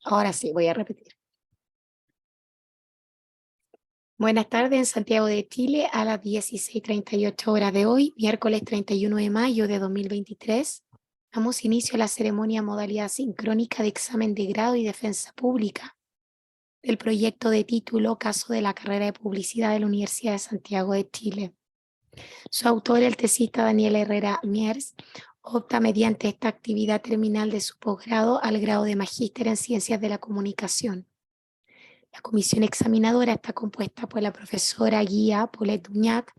Ahora sí, voy a repetir. Buenas tardes en Santiago de Chile a las 16:38 horas de hoy, miércoles 31 de mayo de 2023. Damos inicio a la ceremonia modalidad sincrónica de examen de grado y defensa pública del proyecto de título Caso de la carrera de publicidad de la Universidad de Santiago de Chile. Su autor, el tesista Daniel Herrera Miers, opta mediante esta actividad terminal de su posgrado al grado de magíster en Ciencias de la Comunicación. La comisión examinadora está compuesta por la profesora guía Paulette Duñac,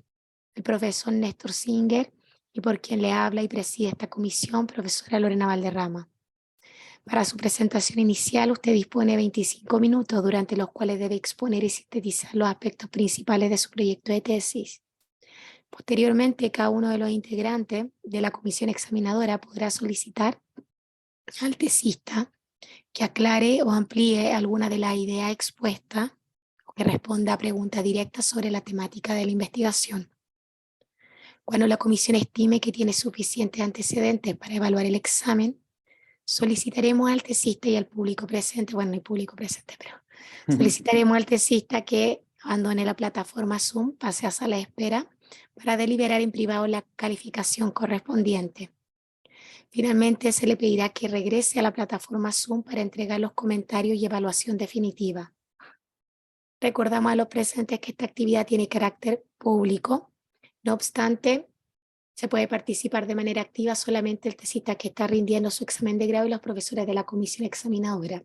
el profesor Néstor Singer y por quien le habla y preside esta comisión, profesora Lorena Valderrama. Para su presentación inicial, usted dispone de 25 minutos durante los cuales debe exponer y sintetizar los aspectos principales de su proyecto de tesis. Posteriormente, cada uno de los integrantes de la comisión examinadora podrá solicitar al tesista que aclare o amplíe alguna de las ideas expuestas o que responda a preguntas directas sobre la temática de la investigación. Cuando la comisión estime que tiene suficientes antecedentes para evaluar el examen, solicitaremos al tesista y al público presente, bueno, no hay público presente, pero solicitaremos al tesista que abandone la plataforma Zoom, pase a sala de espera para deliberar en privado la calificación correspondiente. Finalmente, se le pedirá que regrese a la plataforma Zoom para entregar los comentarios y evaluación definitiva. Recordamos a los presentes que esta actividad tiene carácter público. No obstante, se puede participar de manera activa solamente el tesista que está rindiendo su examen de grado y los profesores de la comisión examinadora.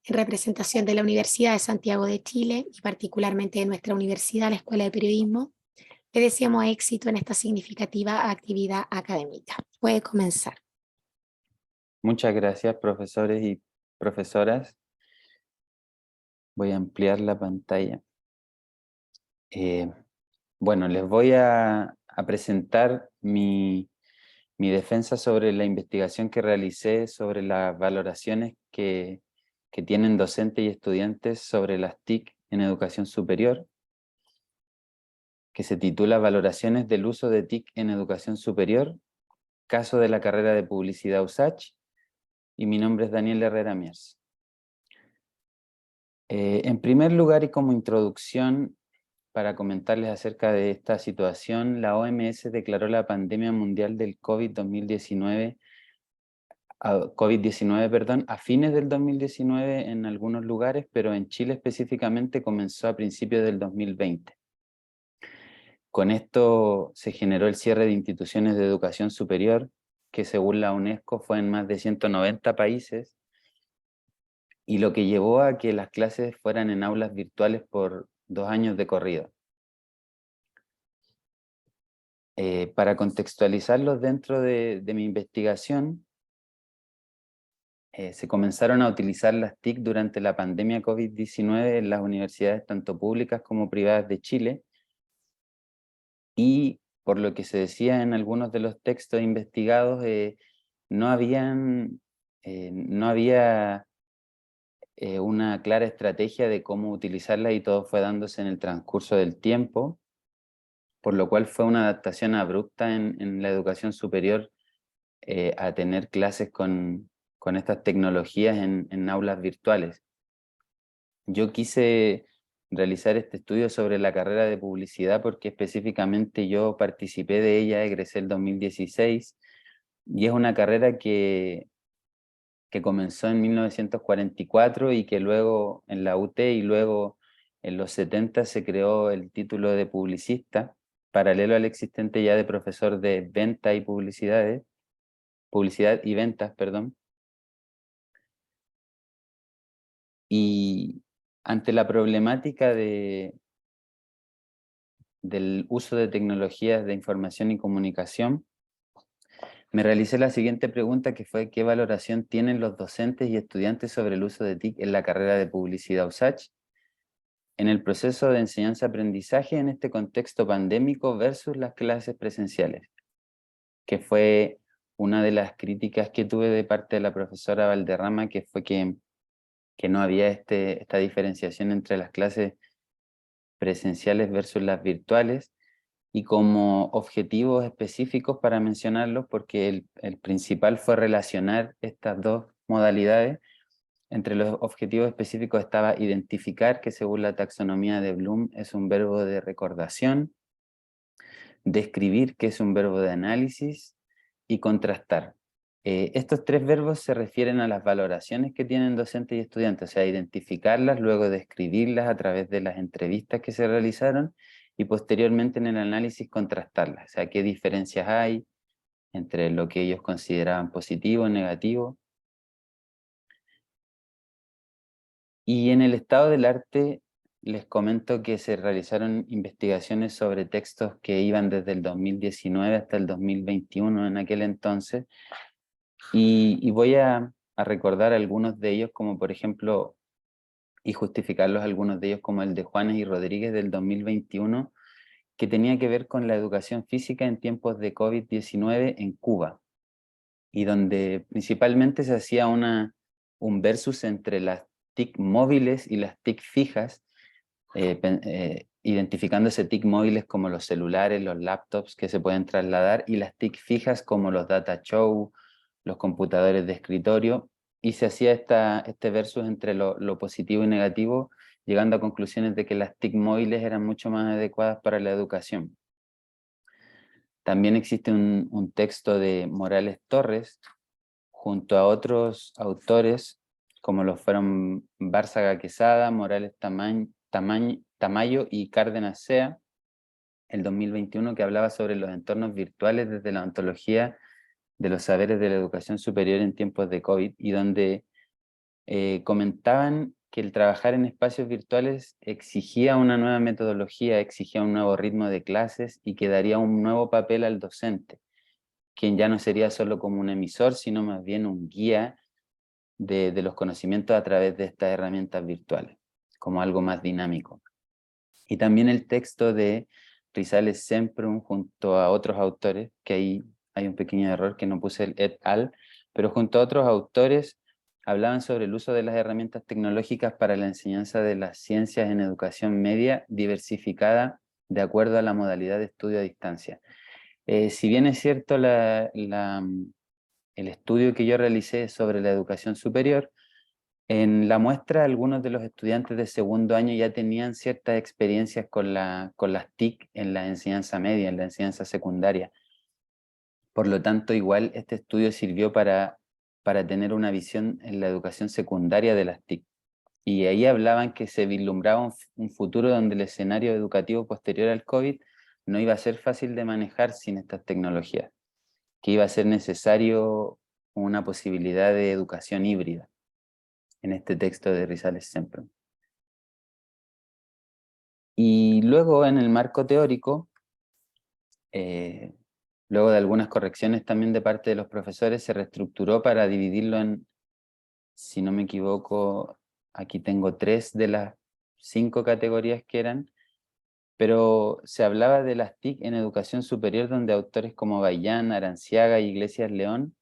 En representación de la Universidad de Santiago de Chile y particularmente de nuestra universidad, la Escuela de Periodismo, le deseamos éxito en esta significativa actividad académica. Puede comenzar. Muchas gracias, profesores y profesoras. Voy a ampliar la pantalla. Bueno, les voy a presentar mi defensa sobre la investigación que realicé sobre las valoraciones que tienen docentes y estudiantes sobre las TIC en educación superior, que se titula Valoraciones del uso de TIC en educación superior, caso de la carrera de publicidad USACH, y mi nombre es Daniel Herrera Miers. En primer lugar y como introducción, para comentarles acerca de esta situación, la OMS declaró la pandemia mundial del COVID-19 a fines del 2019 en algunos lugares, pero en Chile específicamente comenzó a principios del 2020. Con esto se generó el cierre de instituciones de educación superior, que según la UNESCO fue en más de 190 países, y lo que llevó a que las clases fueran en aulas virtuales por 2 años de corrido. Para contextualizarlos dentro de mi investigación, se comenzaron a utilizar las TIC durante la pandemia COVID-19 en las universidades tanto públicas como privadas de Chile, y por lo que se decía en algunos de los textos investigados, no había una clara estrategia de cómo utilizarla y todo fue dándose en el transcurso del tiempo, por lo cual fue una adaptación abrupta en la educación superior a tener clases con estas tecnologías en aulas virtuales. Yo quise realizar este estudio sobre la carrera de publicidad porque específicamente yo participé de ella, egresé el 2016, y es una carrera que comenzó en 1944 y que luego en la UT y luego en los 70 se creó el título de publicista, paralelo al existente ya de profesor de venta y publicidad y ventas, perdón. Y ante la problemática del uso de tecnologías de información y comunicación, me realicé la siguiente pregunta, que fue: ¿qué valoración tienen los docentes y estudiantes sobre el uso de TIC en la carrera de publicidad USACH en el proceso de enseñanza-aprendizaje en este contexto pandémico versus las clases presenciales? Que fue una de las críticas que tuve de parte de la profesora Valderrama, que fue que no había esta diferenciación entre las clases presenciales versus las virtuales, y como objetivos específicos para mencionarlos, porque el principal fue relacionar estas dos modalidades. Entre los objetivos específicos estaba identificar, que según la taxonomía de Bloom es un verbo de recordación, describir, que es un verbo de análisis, y contrastar. Estos tres verbos se refieren a las valoraciones que tienen docentes y estudiantes, o sea, identificarlas, luego describirlas a través de las entrevistas que se realizaron, y posteriormente en el análisis contrastarlas, o sea, qué diferencias hay entre lo que ellos consideraban positivo o negativo. Y en el estado del arte les comento que se realizaron investigaciones sobre textos que iban desde el 2019 hasta el 2021 en aquel entonces, y voy a recordar algunos de ellos, como por ejemplo, y justificarlos algunos de ellos, como el de Juanes y Rodríguez del 2021, que tenía que ver con la educación física en tiempos de COVID-19 en Cuba, y donde principalmente se hacía un versus entre las TIC móviles y las TIC fijas, identificándose TIC móviles como los celulares, los laptops que se pueden trasladar, y las TIC fijas como los data show, los computadores de escritorio, y se hacía este versus entre lo positivo y negativo, llegando a conclusiones de que las TIC móviles eran mucho más adecuadas para la educación. También existe un texto de Morales Torres, junto a otros autores, como lo fueron Bárzaga Quesada, Morales Tamayo y Cárdenas Sea, el 2021, que hablaba sobre los entornos virtuales desde la ontología de los saberes de la educación superior en tiempos de COVID, y donde comentaban que el trabajar en espacios virtuales exigía una nueva metodología, exigía un nuevo ritmo de clases y que daría un nuevo papel al docente, quien ya no sería solo como un emisor, sino más bien un guía de los conocimientos a través de estas herramientas virtuales, como algo más dinámico. Y también el texto de Rizales Semprún junto a otros autores, que ahí hay un pequeño error que no puse el et al, pero junto a otros autores hablaban sobre el uso de las herramientas tecnológicas para la enseñanza de las ciencias en educación media diversificada de acuerdo a la modalidad de estudio a distancia. Si bien es cierto el estudio que yo realicé sobre la educación superior, en la muestra algunos de los estudiantes de segundo año ya tenían ciertas experiencias con las TIC en la enseñanza media, en la enseñanza secundaria. Por lo tanto, igual este estudio sirvió para tener una visión en la educación secundaria de las TIC. Y ahí hablaban que se vislumbraba un futuro donde el escenario educativo posterior al COVID no iba a ser fácil de manejar sin estas tecnologías, que iba a ser necesario una posibilidad de educación híbrida en este texto de Rizales Semprún. Y luego en el marco teórico, luego de algunas correcciones también de parte de los profesores, se reestructuró para dividirlo en, si no me equivoco, aquí tengo 3 de las 5 categorías que eran, pero se hablaba de las TIC en educación superior, donde autores como Bayán, Aranciaga y Iglesias León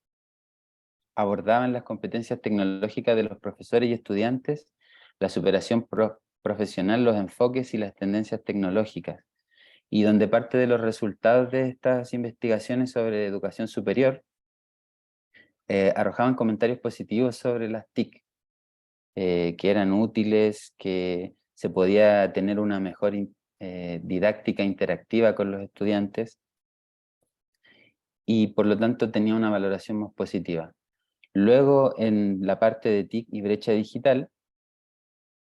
abordaban las competencias tecnológicas de los profesores y estudiantes, la superación profesional, los enfoques y las tendencias tecnológicas, y donde parte de los resultados de estas investigaciones sobre educación superior arrojaban comentarios positivos sobre las TIC, que eran útiles, que se podía tener una mejor didáctica interactiva con los estudiantes, y por lo tanto tenía una valoración más positiva. Luego, en la parte de TIC y brecha digital,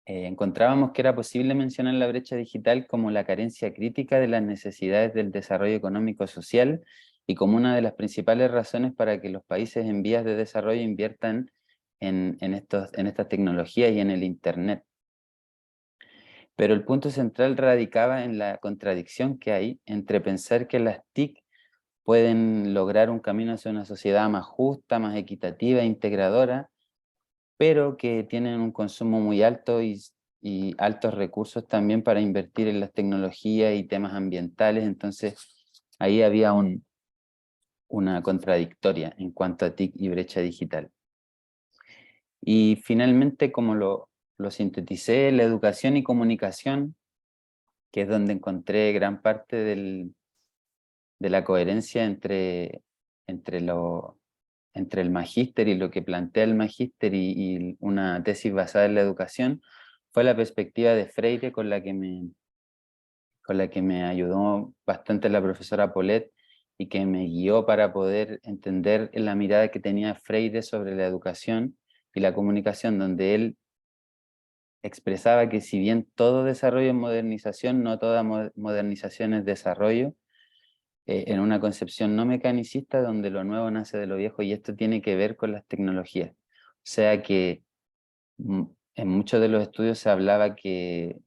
encontrábamos que era posible mencionar la brecha digital como la carencia crítica de las necesidades del desarrollo económico-social y como una de las principales razones para que los países en vías de desarrollo inviertan en estas tecnologías y en el Internet. Pero el punto central radicaba en la contradicción que hay entre pensar que las TIC pueden lograr un camino hacia una sociedad más justa, más equitativa e integradora, pero que tienen un consumo muy alto y altos recursos también para invertir en las tecnologías y temas ambientales. Entonces ahí había una contradictoria en cuanto a TIC y brecha digital. Y finalmente, como lo sinteticé, la educación y comunicación, que es donde encontré gran parte de la coherencia entre entre el magíster y lo que plantea el magíster y una tesis basada en la educación, fue la perspectiva de Freire con la que me ayudó bastante la profesora Polet y que me guió para poder entender la mirada que tenía Freire sobre la educación y la comunicación, donde él expresaba que si bien todo desarrollo es modernización, no toda modernización es desarrollo, en una concepción no mecanicista donde lo nuevo nace de lo viejo, y esto tiene que ver con las tecnologías. O sea que en muchos de los estudios se hablaba que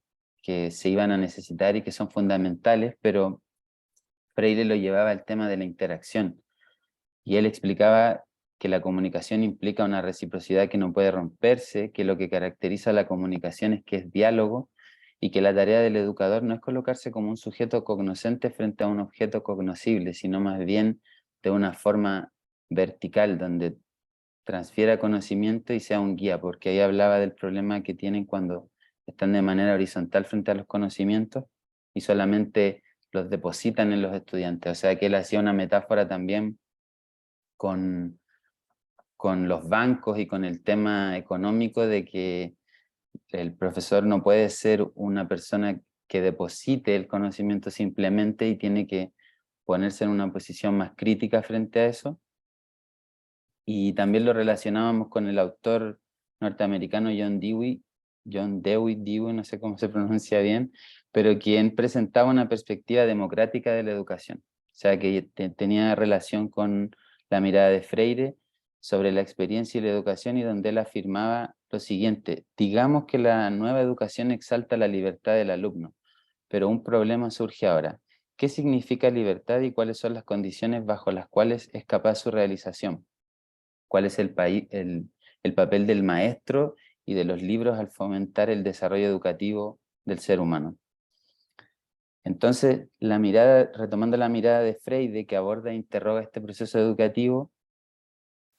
se iban a necesitar y que son fundamentales, pero Freire lo llevaba al tema de la interacción, y él explicaba que la comunicación implica una reciprocidad que no puede romperse, que lo que caracteriza a la comunicación es que es diálogo, y que la tarea del educador no es colocarse como un sujeto cognoscente frente a un objeto cognoscible, sino más bien de una forma vertical, donde transfiera conocimiento y sea un guía, porque ahí hablaba del problema que tienen cuando están de manera horizontal frente a los conocimientos y solamente los depositan en los estudiantes. O sea que él hacía una metáfora también con, con los bancos y con el tema económico de que el profesor no puede ser una persona que deposite el conocimiento simplemente, y tiene que ponerse en una posición más crítica frente a eso. Y también lo relacionábamos con el autor norteamericano John Dewey, no sé cómo se pronuncia bien, pero quien presentaba una perspectiva democrática de la educación. O sea, que tenía relación con la mirada de Freire sobre la experiencia y la educación, y donde él afirmaba lo siguiente: digamos que la nueva educación exalta la libertad del alumno, pero un problema surge ahora. ¿Qué significa libertad y cuáles son las condiciones bajo las cuales es capaz su realización? ¿Cuál es el papel del maestro y de los libros al fomentar el desarrollo educativo del ser humano? Entonces, retomando la mirada de Freire, que aborda e interroga este proceso educativo,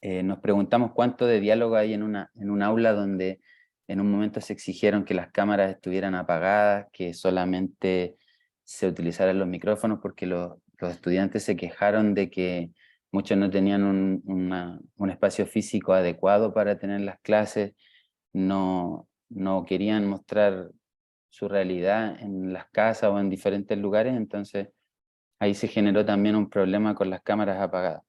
nos preguntamos cuánto de diálogo hay en un aula donde en un momento se exigieron que las cámaras estuvieran apagadas, que solamente se utilizaran los micrófonos, porque los estudiantes se quejaron de que muchos no tenían un espacio físico adecuado para tener las clases, no querían mostrar su realidad en las casas o en diferentes lugares. Entonces ahí se generó también un problema con las cámaras apagadas.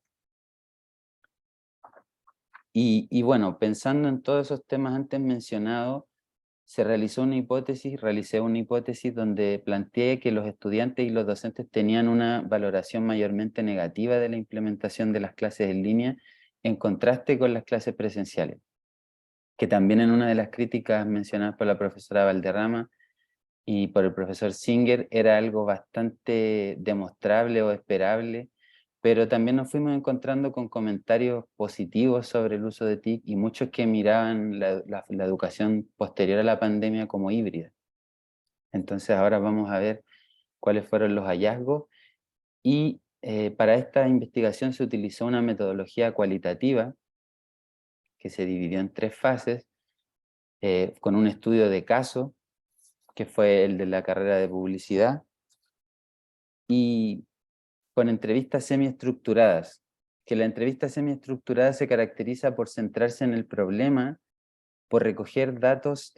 Y bueno, pensando en todos esos temas antes mencionados, realicé una hipótesis donde planteé que los estudiantes y los docentes tenían una valoración mayormente negativa de la implementación de las clases en línea, en contraste con las clases presenciales, que también en una de las críticas mencionadas por la profesora Valderrama y por el profesor Singer era algo bastante demostrable o esperable, pero también nos fuimos encontrando con comentarios positivos sobre el uso de TIC, y muchos que miraban la educación posterior a la pandemia como híbrida. Entonces ahora vamos a ver cuáles fueron los hallazgos, y para esta investigación se utilizó una metodología cualitativa que se dividió en 3 fases, con un estudio de caso, que fue el de la carrera de publicidad, y con entrevistas semiestructuradas, que la entrevista semiestructurada se caracteriza por centrarse en el problema, por recoger datos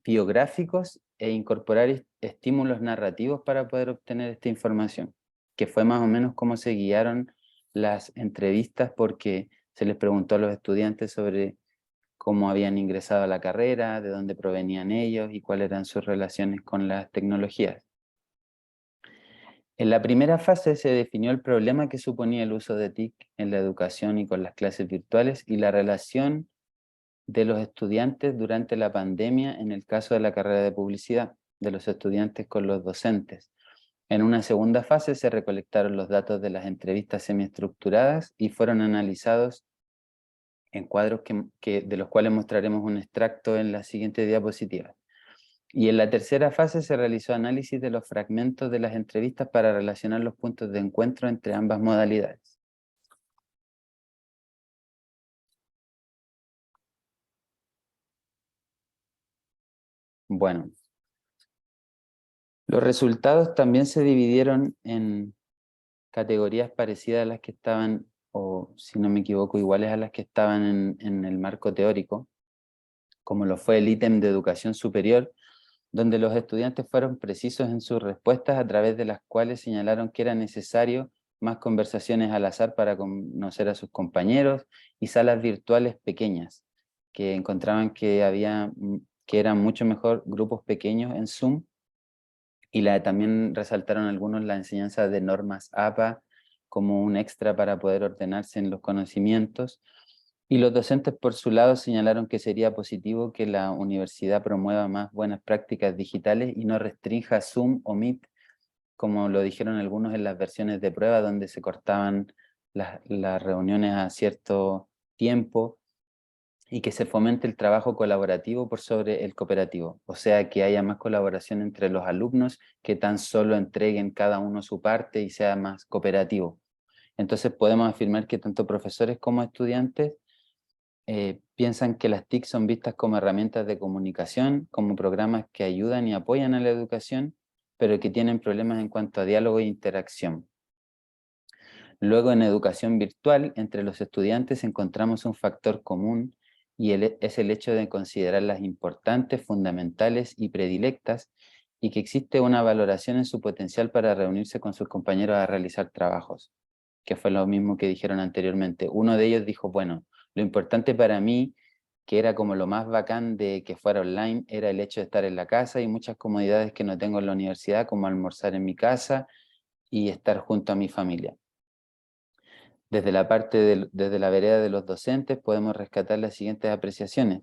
biográficos e incorporar estímulos narrativos para poder obtener esta información, que fue más o menos como se guiaron las entrevistas, porque se les preguntó a los estudiantes sobre cómo habían ingresado a la carrera, de dónde provenían ellos y cuáles eran sus relaciones con las tecnologías. En la primera fase se definió el problema que suponía el uso de TIC en la educación y con las clases virtuales, y la relación de los estudiantes durante la pandemia en el caso de la carrera de publicidad, de los estudiantes con los docentes. En una segunda fase se recolectaron los datos de las entrevistas semiestructuradas y fueron analizados en cuadros de los cuales mostraremos un extracto en la siguiente diapositiva. Y en la tercera fase se realizó análisis de los fragmentos de las entrevistas para relacionar los puntos de encuentro entre ambas modalidades. Bueno, los resultados también se dividieron en categorías parecidas a las que estaban o si no me equivoco, iguales a las que estaban en el marco teórico, como lo fue el ítem de educación superior, donde los estudiantes fueron precisos en sus respuestas, a través de las cuales señalaron que era necesario más conversaciones al azar para conocer a sus compañeros y salas virtuales pequeñas, que encontraban que que eran mucho mejor grupos pequeños en Zoom, y también resaltaron algunos la enseñanza de normas APA como un extra para poder ordenarse en los conocimientos. Y los docentes por su lado señalaron que sería positivo que la universidad promueva más buenas prácticas digitales y no restrinja Zoom o Meet, como lo dijeron algunos en las versiones de prueba, donde se cortaban las reuniones a cierto tiempo, y que se fomente el trabajo colaborativo por sobre el cooperativo. O sea, que haya más colaboración entre los alumnos, que tan solo entreguen cada uno su parte y sea más cooperativo. Entonces podemos afirmar que tanto profesores como estudiantes piensan que las TIC son vistas como herramientas de comunicación, como programas que ayudan y apoyan a la educación, pero que tienen problemas en cuanto a diálogo e interacción. Luego, en educación virtual, entre los estudiantes encontramos un factor común, y es el hecho de considerarlas importantes, fundamentales y predilectas, y que existe una valoración en su potencial para reunirse con sus compañeros a realizar trabajos, que fue lo mismo que dijeron anteriormente. Uno de ellos dijo, bueno, lo importante para mí, que era como lo más bacán de que fuera online, era el hecho de estar en la casa y muchas comodidades que no tengo en la universidad, como almorzar en mi casa y estar junto a mi familia. Desde desde la vereda de los docentes podemos rescatar las siguientes apreciaciones: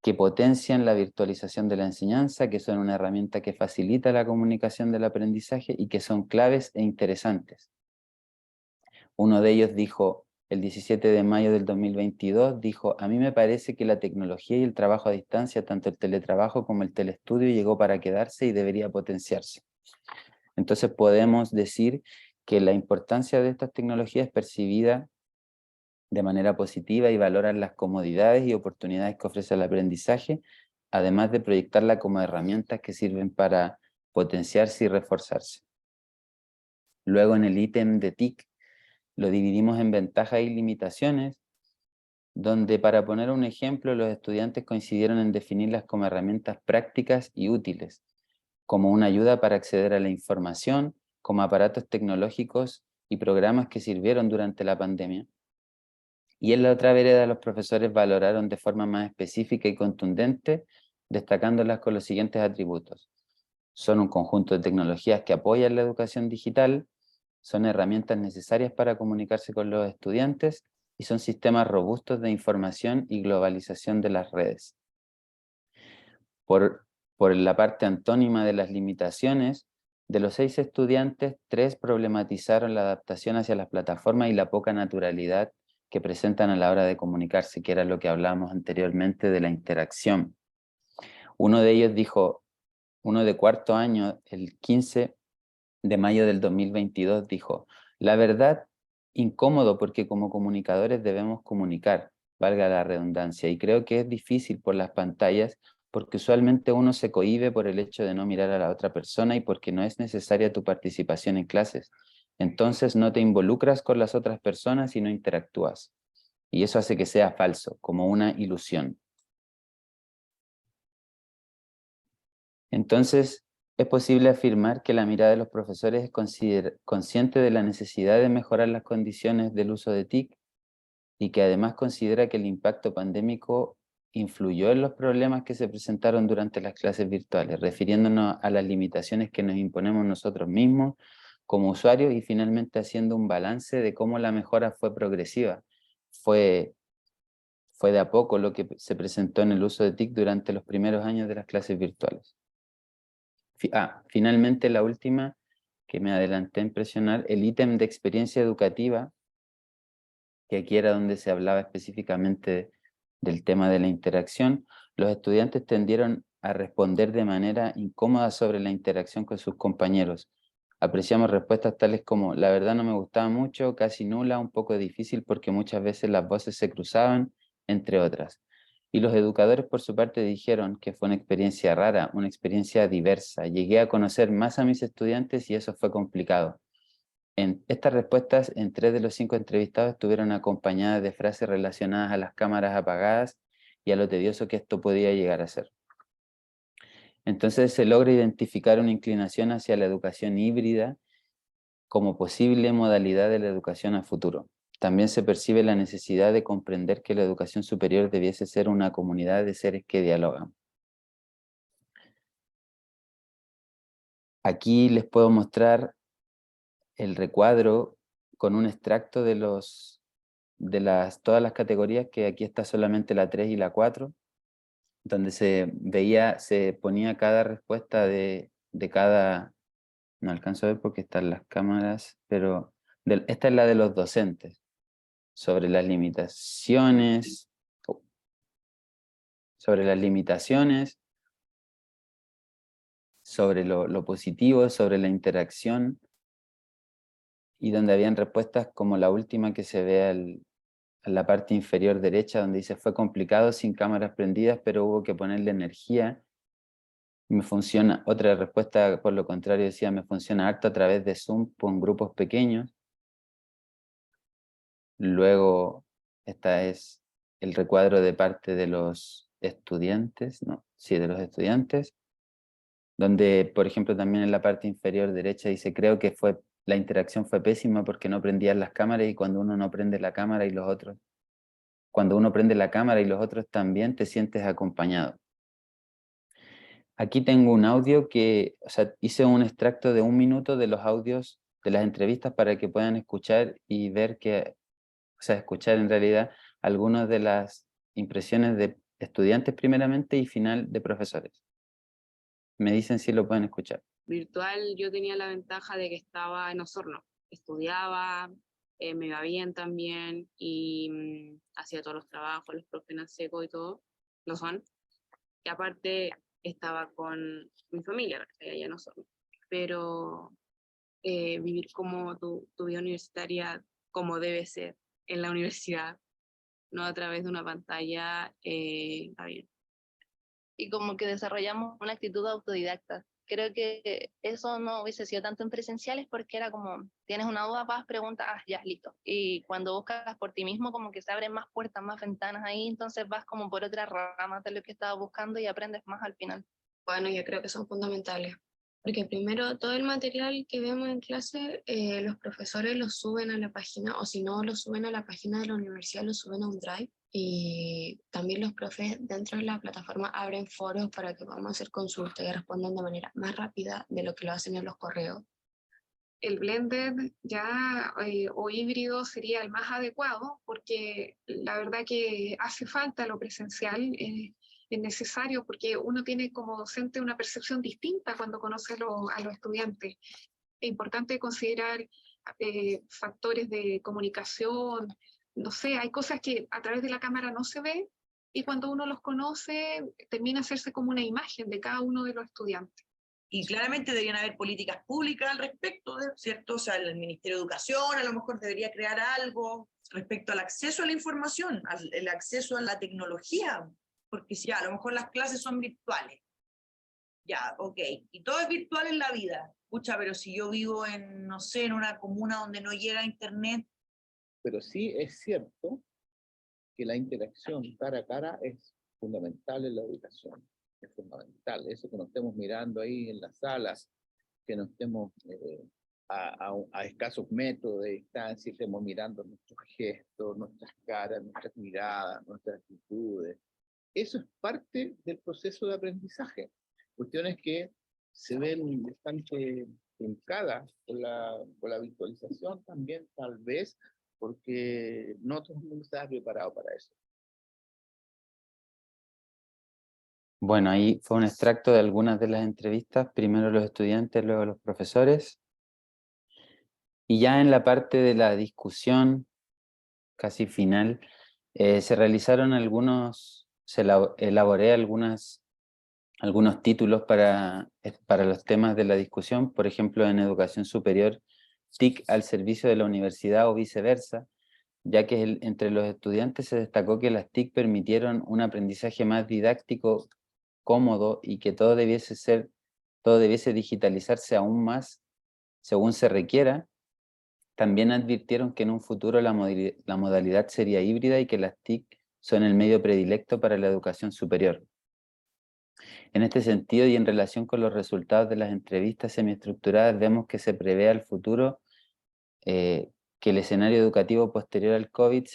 que potencian la virtualización de la enseñanza, que son una herramienta que facilita la comunicación del aprendizaje y que son claves e interesantes. Uno de ellos dijo, el 17 de mayo del 2022, dijo, a mí me parece que la tecnología y el trabajo a distancia, tanto el teletrabajo como el telestudio, llegó para quedarse y debería potenciarse. Entonces podemos decir que la importancia de estas tecnologías es percibida de manera positiva y valoran las comodidades y oportunidades que ofrece el aprendizaje, además de proyectarla como herramientas que sirven para potenciarse y reforzarse. Luego, en el ítem de TIC, lo dividimos en ventajas y limitaciones, donde, para poner un ejemplo, los estudiantes coincidieron en definirlas como herramientas prácticas y útiles, como una ayuda para acceder a la información, como aparatos tecnológicos y programas que sirvieron durante la pandemia. Y en la otra vereda, los profesores valoraron de forma más específica y contundente, destacándolas con los siguientes atributos. Son un conjunto de tecnologías que apoyan la educación digital, son herramientas necesarias para comunicarse con los estudiantes y son sistemas robustos de información y globalización de las redes. Por la parte antónima de las limitaciones, de los 6 estudiantes, 3 problematizaron la adaptación hacia las plataformas y la poca naturalidad que presentan a la hora de comunicarse, que era lo que hablábamos anteriormente de la interacción. Uno de ellos dijo, uno de cuarto año, el 15 de mayo del 2022, dijo, la verdad, incómodo, porque como comunicadores debemos comunicar, valga la redundancia, y creo que es difícil por las pantallas, porque usualmente uno se cohíbe por el hecho de no mirar a la otra persona y porque no es necesaria tu participación en clases. Entonces no te involucras con las otras personas y no interactúas. Y eso hace que sea falso, como una ilusión. Entonces, es posible afirmar que la mirada de los profesores es consciente de la necesidad de mejorar las condiciones del uso de TIC, y que además considera que el impacto pandémico influyó en los problemas que se presentaron durante las clases virtuales, refiriéndonos a las limitaciones que nos imponemos nosotros mismos como usuarios, y finalmente haciendo un balance de cómo la mejora fue progresiva. Fue de a poco lo que se presentó en el uso de TIC durante los primeros años de las clases virtuales. Finalmente, la última, que me adelanté en presionar, el ítem de experiencia educativa, que aquí era donde se hablaba específicamente del tema de la interacción. Los estudiantes tendieron a responder de manera incómoda sobre la interacción con sus compañeros. Apreciamos respuestas tales como, la verdad no me gustaba mucho, casi nula, un poco difícil porque muchas veces las voces se cruzaban, entre otras. Y los educadores por su parte dijeron que fue una experiencia rara, una experiencia diversa. Llegué a conocer más a mis estudiantes y eso fue complicado. En estas respuestas, en 3 de los 5 entrevistados estuvieron acompañadas de frases relacionadas a las cámaras apagadas y a lo tedioso que esto podía llegar a ser. Entonces se logra identificar una inclinación hacia la educación híbrida como posible modalidad de la educación a futuro. También se percibe la necesidad de comprender que la educación superior debiese ser una comunidad de seres que dialogan. Aquí les puedo mostrar el recuadro con un extracto de todas las categorías, que aquí está solamente la 3 y la 4, donde se ponía cada respuesta de cada, no alcanzo a ver porque están las cámaras, pero esta es la de los docentes, sobre las limitaciones, sobre lo positivo, sobre la interacción, y donde habían respuestas como la última que se ve en la parte inferior derecha, donde dice: fue complicado sin cámaras prendidas, pero hubo que ponerle energía. Me funciona. Otra respuesta, por lo contrario, decía: me funciona harto a través de Zoom con grupos pequeños. Luego, esta es el recuadro de parte de los estudiantes, no, sí, de los estudiantes, donde, por ejemplo, también en la parte inferior derecha dice: creo que la interacción fue pésima porque no prendían las cámaras, y cuando uno no prende la cámara y los otros, cuando uno prende la cámara y los otros también, te sientes acompañado. Aquí tengo un audio o sea, hice un extracto de 1 minuto de los audios de las entrevistas para que puedan escuchar y ver o sea, escuchar en realidad algunas de las impresiones de estudiantes primeramente y final de profesores. Me dicen si lo pueden escuchar. Virtual yo tenía la ventaja de que estaba en Osorno, estudiaba, me iba bien también y hacía todos los trabajos, los profes en seco y todo, lo son. Y aparte estaba con mi familia, allá en Osorno. Pero vivir como tu vida universitaria como debe ser en la universidad, no a través de una pantalla, está bien. Y como que desarrollamos una actitud autodidacta. Creo que eso no hubiese sido tanto en presenciales porque era como, tienes una duda, vas, preguntas, ya, listo. Y cuando buscas por ti mismo, como que se abren más puertas, más ventanas ahí, entonces vas como por otra rama de lo que estabas buscando y aprendes más al final. Bueno, yo creo que son fundamentales, porque primero todo el material que vemos en clase, los profesores lo suben a la página, o si no lo suben a la página de la universidad, lo suben a un Drive, y también los profes dentro de la plataforma abren foros para que podamos hacer consultas y respondan de manera más rápida de lo que lo hacen en los correos. El blended ya o híbrido sería el más adecuado, porque la verdad que hace falta lo presencial, es necesario, porque uno tiene como docente una percepción distinta cuando conoce a los estudiantes. Es importante considerar factores de comunicación, no sé, hay cosas que a través de la cámara no se ve, y cuando uno los conoce termina a hacerse como una imagen de cada uno de los estudiantes. Y claramente deberían haber políticas públicas al respecto, ¿cierto? O sea, el Ministerio de Educación a lo mejor debería crear algo respecto al acceso a la información, el acceso a la tecnología, porque si a lo mejor las clases son virtuales, ya, ok, y todo es virtual en la vida, pucha, pero si yo vivo en, no sé, en una comuna donde no llega internet. Pero sí es cierto que la interacción cara a cara es fundamental en la educación. Es fundamental, eso que nos estemos mirando ahí en las salas, que nos estemos a escasos metros de distancia y estemos mirando nuestros gestos, nuestras caras, nuestras miradas, nuestras actitudes. Eso es parte del proceso de aprendizaje. Cuestiones que se ven bastante truncadas por la virtualización también, tal vez, porque no todo el mundo está preparado para eso. Bueno, ahí fue un extracto de algunas de las entrevistas, primero los estudiantes, luego los profesores. Y ya en la parte de la discusión, casi final, se realizaron elaboré algunos títulos para los temas de la discusión, por ejemplo, en educación superior, TIC al servicio de la universidad o viceversa, ya que entre los estudiantes se destacó que las TIC permitieron un aprendizaje más didáctico, cómodo, y que todo debiese digitalizarse aún más según se requiera, También advirtieron que en un futuro la modalidad sería híbrida y que las TIC son el medio predilecto para la educación superior. En este sentido y en relación con los resultados de las entrevistas semiestructuradas, vemos que se prevé al futuro que el escenario educativo posterior al COVID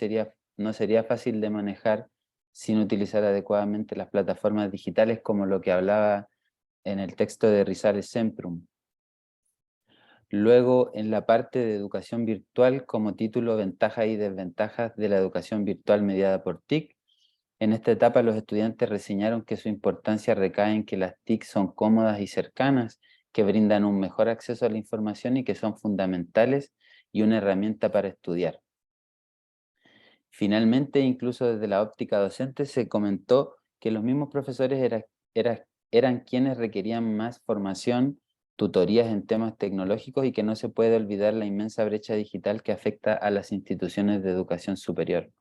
no sería fácil de manejar sin utilizar adecuadamente las plataformas digitales, como lo que hablaba en el texto de Rizales Semprum. Luego, en la parte de educación virtual, como título Ventajas y desventajas de la educación virtual mediada por TIC, en esta etapa los estudiantes reseñaron que su importancia recae en que las TIC son cómodas y cercanas, que brindan un mejor acceso a la información y que son fundamentales y una herramienta para estudiar. Finalmente, incluso desde la óptica docente, se comentó que los mismos profesores eran quienes requerían más formación, tutorías en temas tecnológicos y que no se puede olvidar la inmensa brecha digital que afecta a las instituciones de educación superior.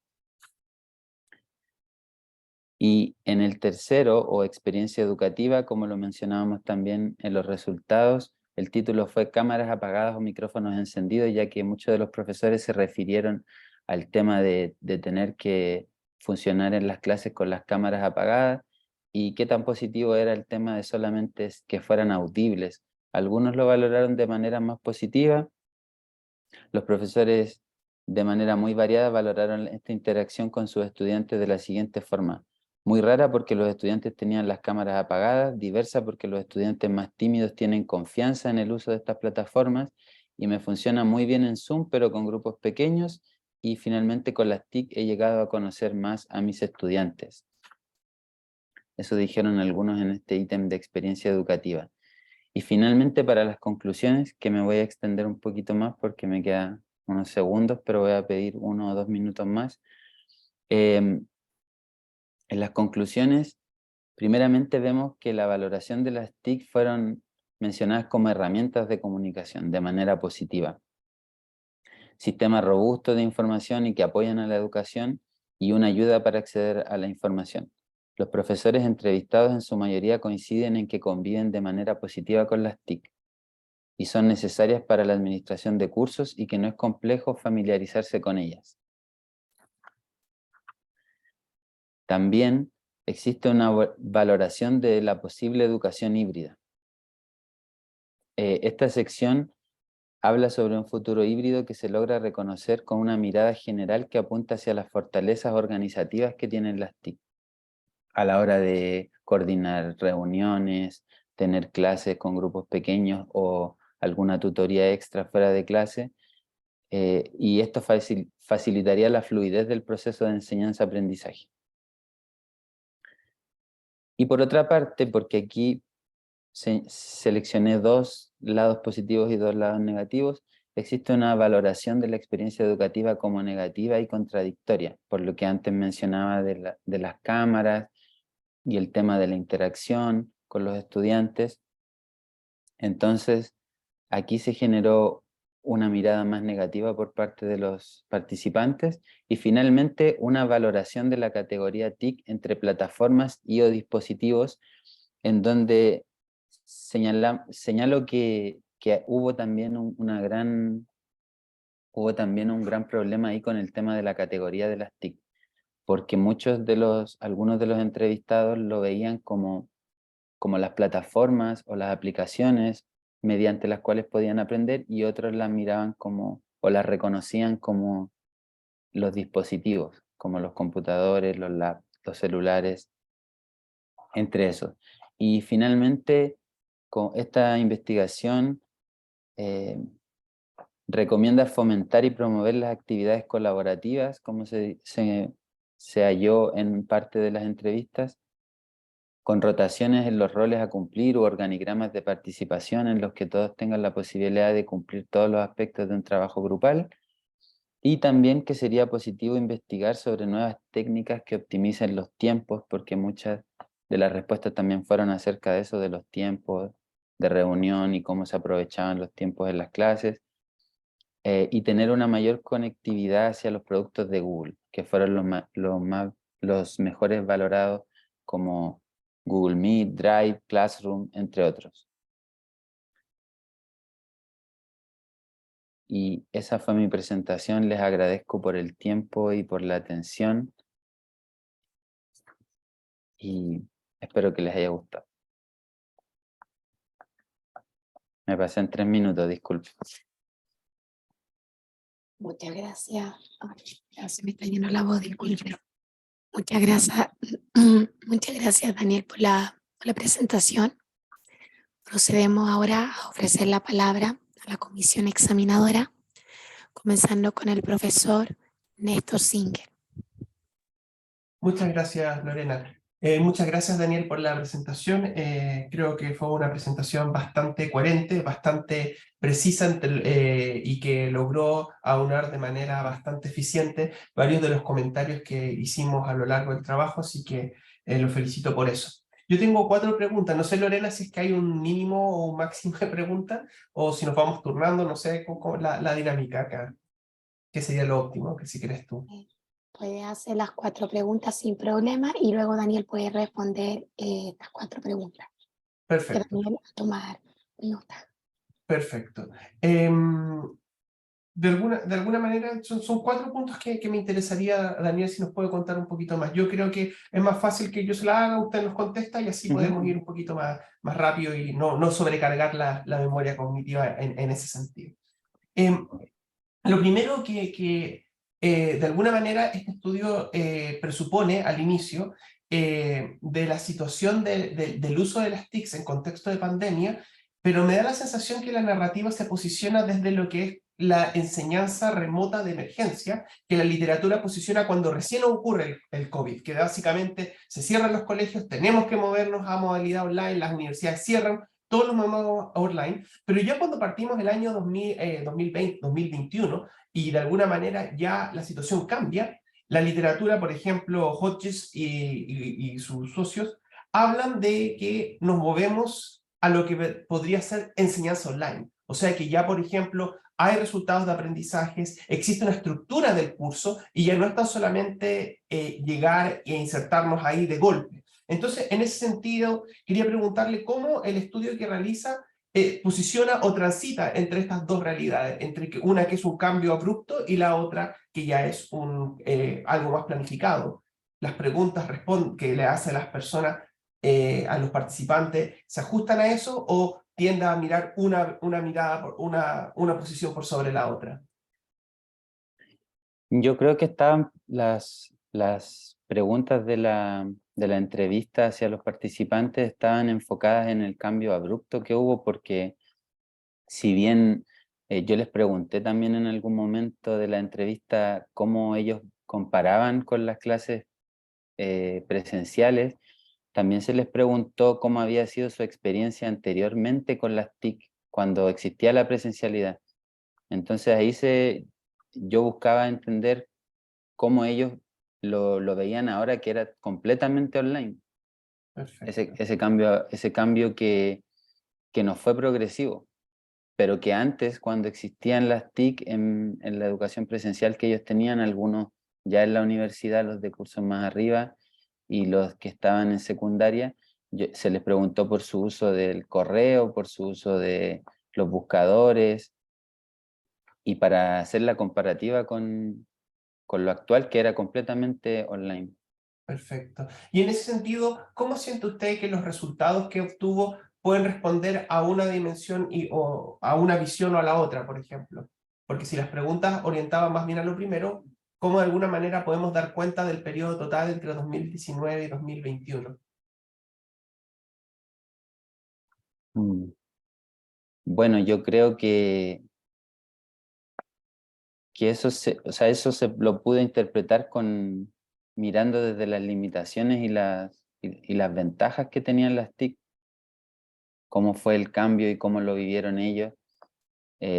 Y en el tercero, o experiencia educativa, como lo mencionábamos también en los resultados, el título fue Cámaras apagadas o micrófonos encendidos, ya que muchos de los profesores se refirieron al tema de tener que funcionar en las clases con las cámaras apagadas, y qué tan positivo era el tema de solamente que fueran audibles. Algunos lo valoraron de manera más positiva, los profesores de manera muy variada valoraron esta interacción con sus estudiantes de la siguiente forma: muy rara porque los estudiantes tenían las cámaras apagadas, diversa porque los estudiantes más tímidos tienen confianza en el uso de estas plataformas, y me funciona muy bien en Zoom pero con grupos pequeños, y finalmente con las TIC he llegado a conocer más a mis estudiantes. Eso dijeron algunos en este ítem de experiencia educativa. Y finalmente, para las conclusiones, que me voy a extender un poquito más porque me quedan unos segundos, pero voy a pedir 1 o 2 minutos más. En las conclusiones, primeramente vemos que la valoración de las TIC fueron mencionadas como herramientas de comunicación de manera positiva. Sistemas robustos de información y que apoyan a la educación y una ayuda para acceder a la información. Los profesores entrevistados en su mayoría coinciden en que conviven de manera positiva con las TIC y son necesarias para la administración de cursos y que no es complejo familiarizarse con ellas. También existe una valoración de la posible educación híbrida. Esta sección habla sobre un futuro híbrido que se logra reconocer con una mirada general que apunta hacia las fortalezas organizativas que tienen las TIC a la hora de coordinar reuniones, tener clases con grupos pequeños o alguna tutoría extra fuera de clase, y esto facilitaría la fluidez del proceso de enseñanza-aprendizaje. Y por otra parte, porque aquí seleccioné 2 lados positivos y 2 lados negativos, existe una valoración de la experiencia educativa como negativa y contradictoria, por lo que antes mencionaba de las cámaras y el tema de la interacción con los estudiantes. Entonces, aquí se generó una mirada más negativa por parte de los participantes, y finalmente una valoración de la categoría TIC entre plataformas y o dispositivos, en donde señalo que hubo también un gran problema ahí con el tema de la categoría de las TIC, porque algunos de los entrevistados lo veían como las plataformas o las aplicaciones mediante las cuales podían aprender, y otros las miraban o las reconocían como los dispositivos, como los computadores, los laptops, los celulares, entre esos. Y finalmente, con esta investigación recomienda fomentar y promover las actividades colaborativas, como se halló en parte de las entrevistas, con rotaciones en los roles a cumplir u organigramas de participación en los que todos tengan la posibilidad de cumplir todos los aspectos de un trabajo grupal, y también que sería positivo investigar sobre nuevas técnicas que optimicen los tiempos, porque muchas de las respuestas también fueron acerca de eso, de los tiempos de reunión y cómo se aprovechaban los tiempos en las clases, y tener una mayor conectividad hacia los productos de Google, que fueron los mejores valorados, como Google Meet, Drive, Classroom, entre otros. Y esa fue mi presentación. Les agradezco por el tiempo y por la atención. Y espero que les haya gustado. Me pasé en 3 minutos, disculpe. Muchas gracias. Ay, ya se me está yendo la voz, disculpe. Muchas gracias, muchas gracias, Daniel, por la presentación. Procedemos ahora a ofrecer la palabra a la comisión examinadora, comenzando con el profesor Néstor Singer. Muchas gracias, Lorena. Muchas gracias, Daniel, por la presentación. Creo que fue una presentación bastante coherente, bastante precisa y que logró aunar de manera bastante eficiente varios de los comentarios que hicimos a lo largo del trabajo, así que lo felicito por eso. Yo tengo 4 preguntas. No sé, Lorena, si es que hay un mínimo o un máximo de preguntas, o si nos vamos turnando, no sé cómo la dinámica acá. ¿Qué sería lo óptimo? Que si crees tú. Puede hacer las 4 preguntas sin problema y luego Daniel puede responder estas 4 preguntas. Que Perfecto. Daniel va a tomar nota. Perfecto. De alguna manera, son 4 puntos que me interesaría, Daniel, si nos puede contar un poquito más. Yo creo que es más fácil que yo se la haga, usted nos contesta y así podemos ir un poquito más rápido y no sobrecargar la memoria cognitiva en ese sentido. Lo primero que de alguna manera este estudio presupone al inicio de la situación del uso de las TICs en contexto de pandemia, pero me da la sensación que la narrativa se posiciona desde lo que es la enseñanza remota de emergencia, que la literatura posiciona cuando recién ocurre el COVID, que básicamente se cierran los colegios, tenemos que movernos a modalidad online, las universidades cierran, todos los movemos online, pero ya cuando partimos el año 2020, 2021, y de alguna manera ya la situación cambia, la literatura, por ejemplo, Hodges y sus socios, hablan de que nos movemos a lo que podría ser enseñanza online. O sea que ya, por ejemplo, hay resultados de aprendizajes, existe una estructura del curso y ya no es tan solamente llegar e insertarnos ahí de golpe. Entonces, en ese sentido, quería preguntarle cómo el estudio que realiza posiciona o transita entre estas dos realidades, entre una que es un cambio abrupto y la otra que ya es algo más planificado. Las preguntas que le hace a las personas, a los participantes, ¿se ajustan a eso o tiende a mirar una mirada, una posición por sobre la otra? Yo creo que estaban las preguntas de la entrevista hacia los participantes estaban enfocadas en el cambio abrupto que hubo, porque si bien yo les pregunté también en algún momento de la entrevista cómo ellos comparaban con las clases presenciales, también se les preguntó cómo había sido su experiencia anteriormente con las TIC, cuando existía la presencialidad. Entonces ahí yo buscaba entender cómo ellos lo veían ahora que era completamente online. Ese cambio que no fue progresivo, pero que antes, cuando existían las TIC en la educación presencial que ellos tenían, algunos ya en la universidad, los de cursos más arriba, y los que estaban en secundaria, se les preguntó por su uso del correo, por su uso de los buscadores, y para hacer la comparativa con lo actual, que era completamente online. Perfecto. Y en ese sentido, ¿cómo siente usted que los resultados que obtuvo pueden responder a una dimensión o a una visión o a la otra, por ejemplo? Porque si las preguntas orientaban más bien a lo primero, ¿cómo de alguna manera podemos dar cuenta del periodo total entre 2019 y 2021? Bueno, yo creo que eso se lo pude interpretar mirando desde las limitaciones y las ventajas que tenían las TIC, cómo fue el cambio y cómo lo vivieron ellos,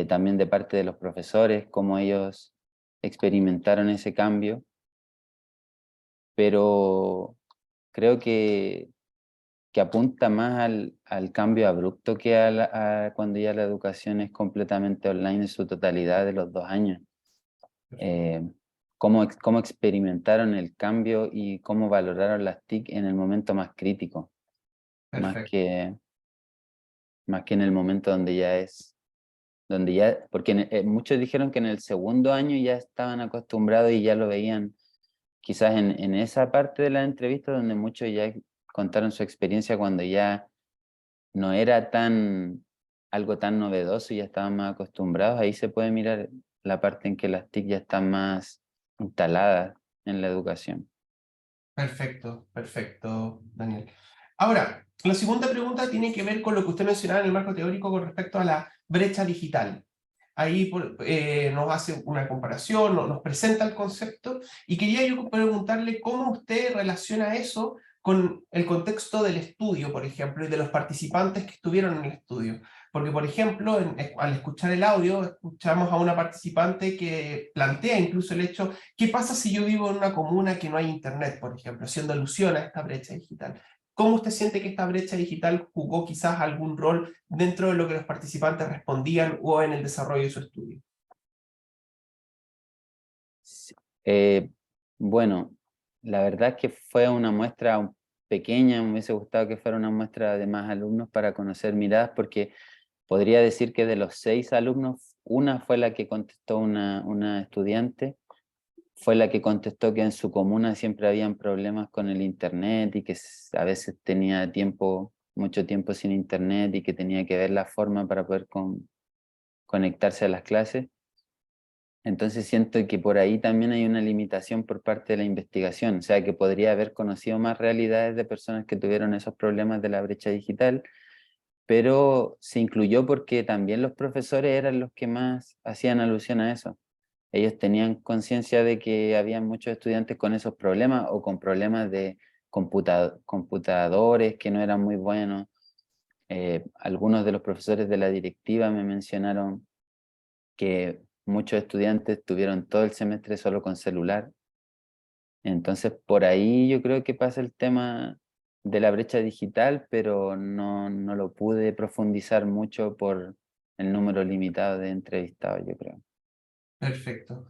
también de parte de los profesores, cómo ellos experimentaron ese cambio, pero creo que apunta más al cambio abrupto que cuando ya la educación es completamente online en su totalidad de los 2 años. Cómo experimentaron el cambio y cómo valoraron las TIC en el momento más crítico, más que en el momento donde ya es donde ya, porque muchos dijeron que en el segundo año ya estaban acostumbrados y ya lo veían, quizás en esa parte de la entrevista donde muchos ya contaron su experiencia cuando ya no era algo tan novedoso y ya estaban más acostumbrados, ahí se puede mirar la parte en que las TIC ya están más instaladas en la educación. Perfecto, perfecto, Daniel. Ahora, la segunda pregunta tiene que ver con lo que usted mencionaba en el marco teórico con respecto a la brecha digital. Ahí nos hace una comparación, nos presenta el concepto, y quería yo preguntarle cómo usted relaciona eso con el contexto del estudio, por ejemplo, y de los participantes que estuvieron en el estudio. Porque, por ejemplo, al escuchar el audio, escuchamos a una participante que plantea incluso el hecho: ¿qué pasa si yo vivo en una comuna que no hay internet, por ejemplo, haciendo alusión a esta brecha digital? ¿Cómo usted siente que esta brecha digital jugó quizás algún rol dentro de lo que los participantes respondían o en el desarrollo de su estudio? Sí. Bueno, la verdad es que fue una muestra pequeña, me hubiese gustado que fuera una muestra de más alumnos para conocer miradas, porque podría decir que de los 6 alumnos, una fue la que contestó, una estudiante, fue la que contestó que en su comuna siempre habían problemas con el internet y que a veces tenía mucho tiempo sin internet y que tenía que ver la forma para poder conectarse a las clases. Entonces siento que por ahí también hay una limitación por parte de la investigación, o sea que podría haber conocido más realidades de personas que tuvieron esos problemas de la brecha digital, pero se incluyó porque también los profesores eran los que más hacían alusión a eso. Ellos tenían conciencia de que había muchos estudiantes con esos problemas o con problemas de computadores que no eran muy buenos. Algunos de los profesores de la directiva me mencionaron que muchos estudiantes tuvieron todo el semestre solo con celular. Entonces, por ahí yo creo que pasa el tema de la brecha digital, pero no lo pude profundizar mucho por el número limitado de entrevistados, yo creo. Perfecto.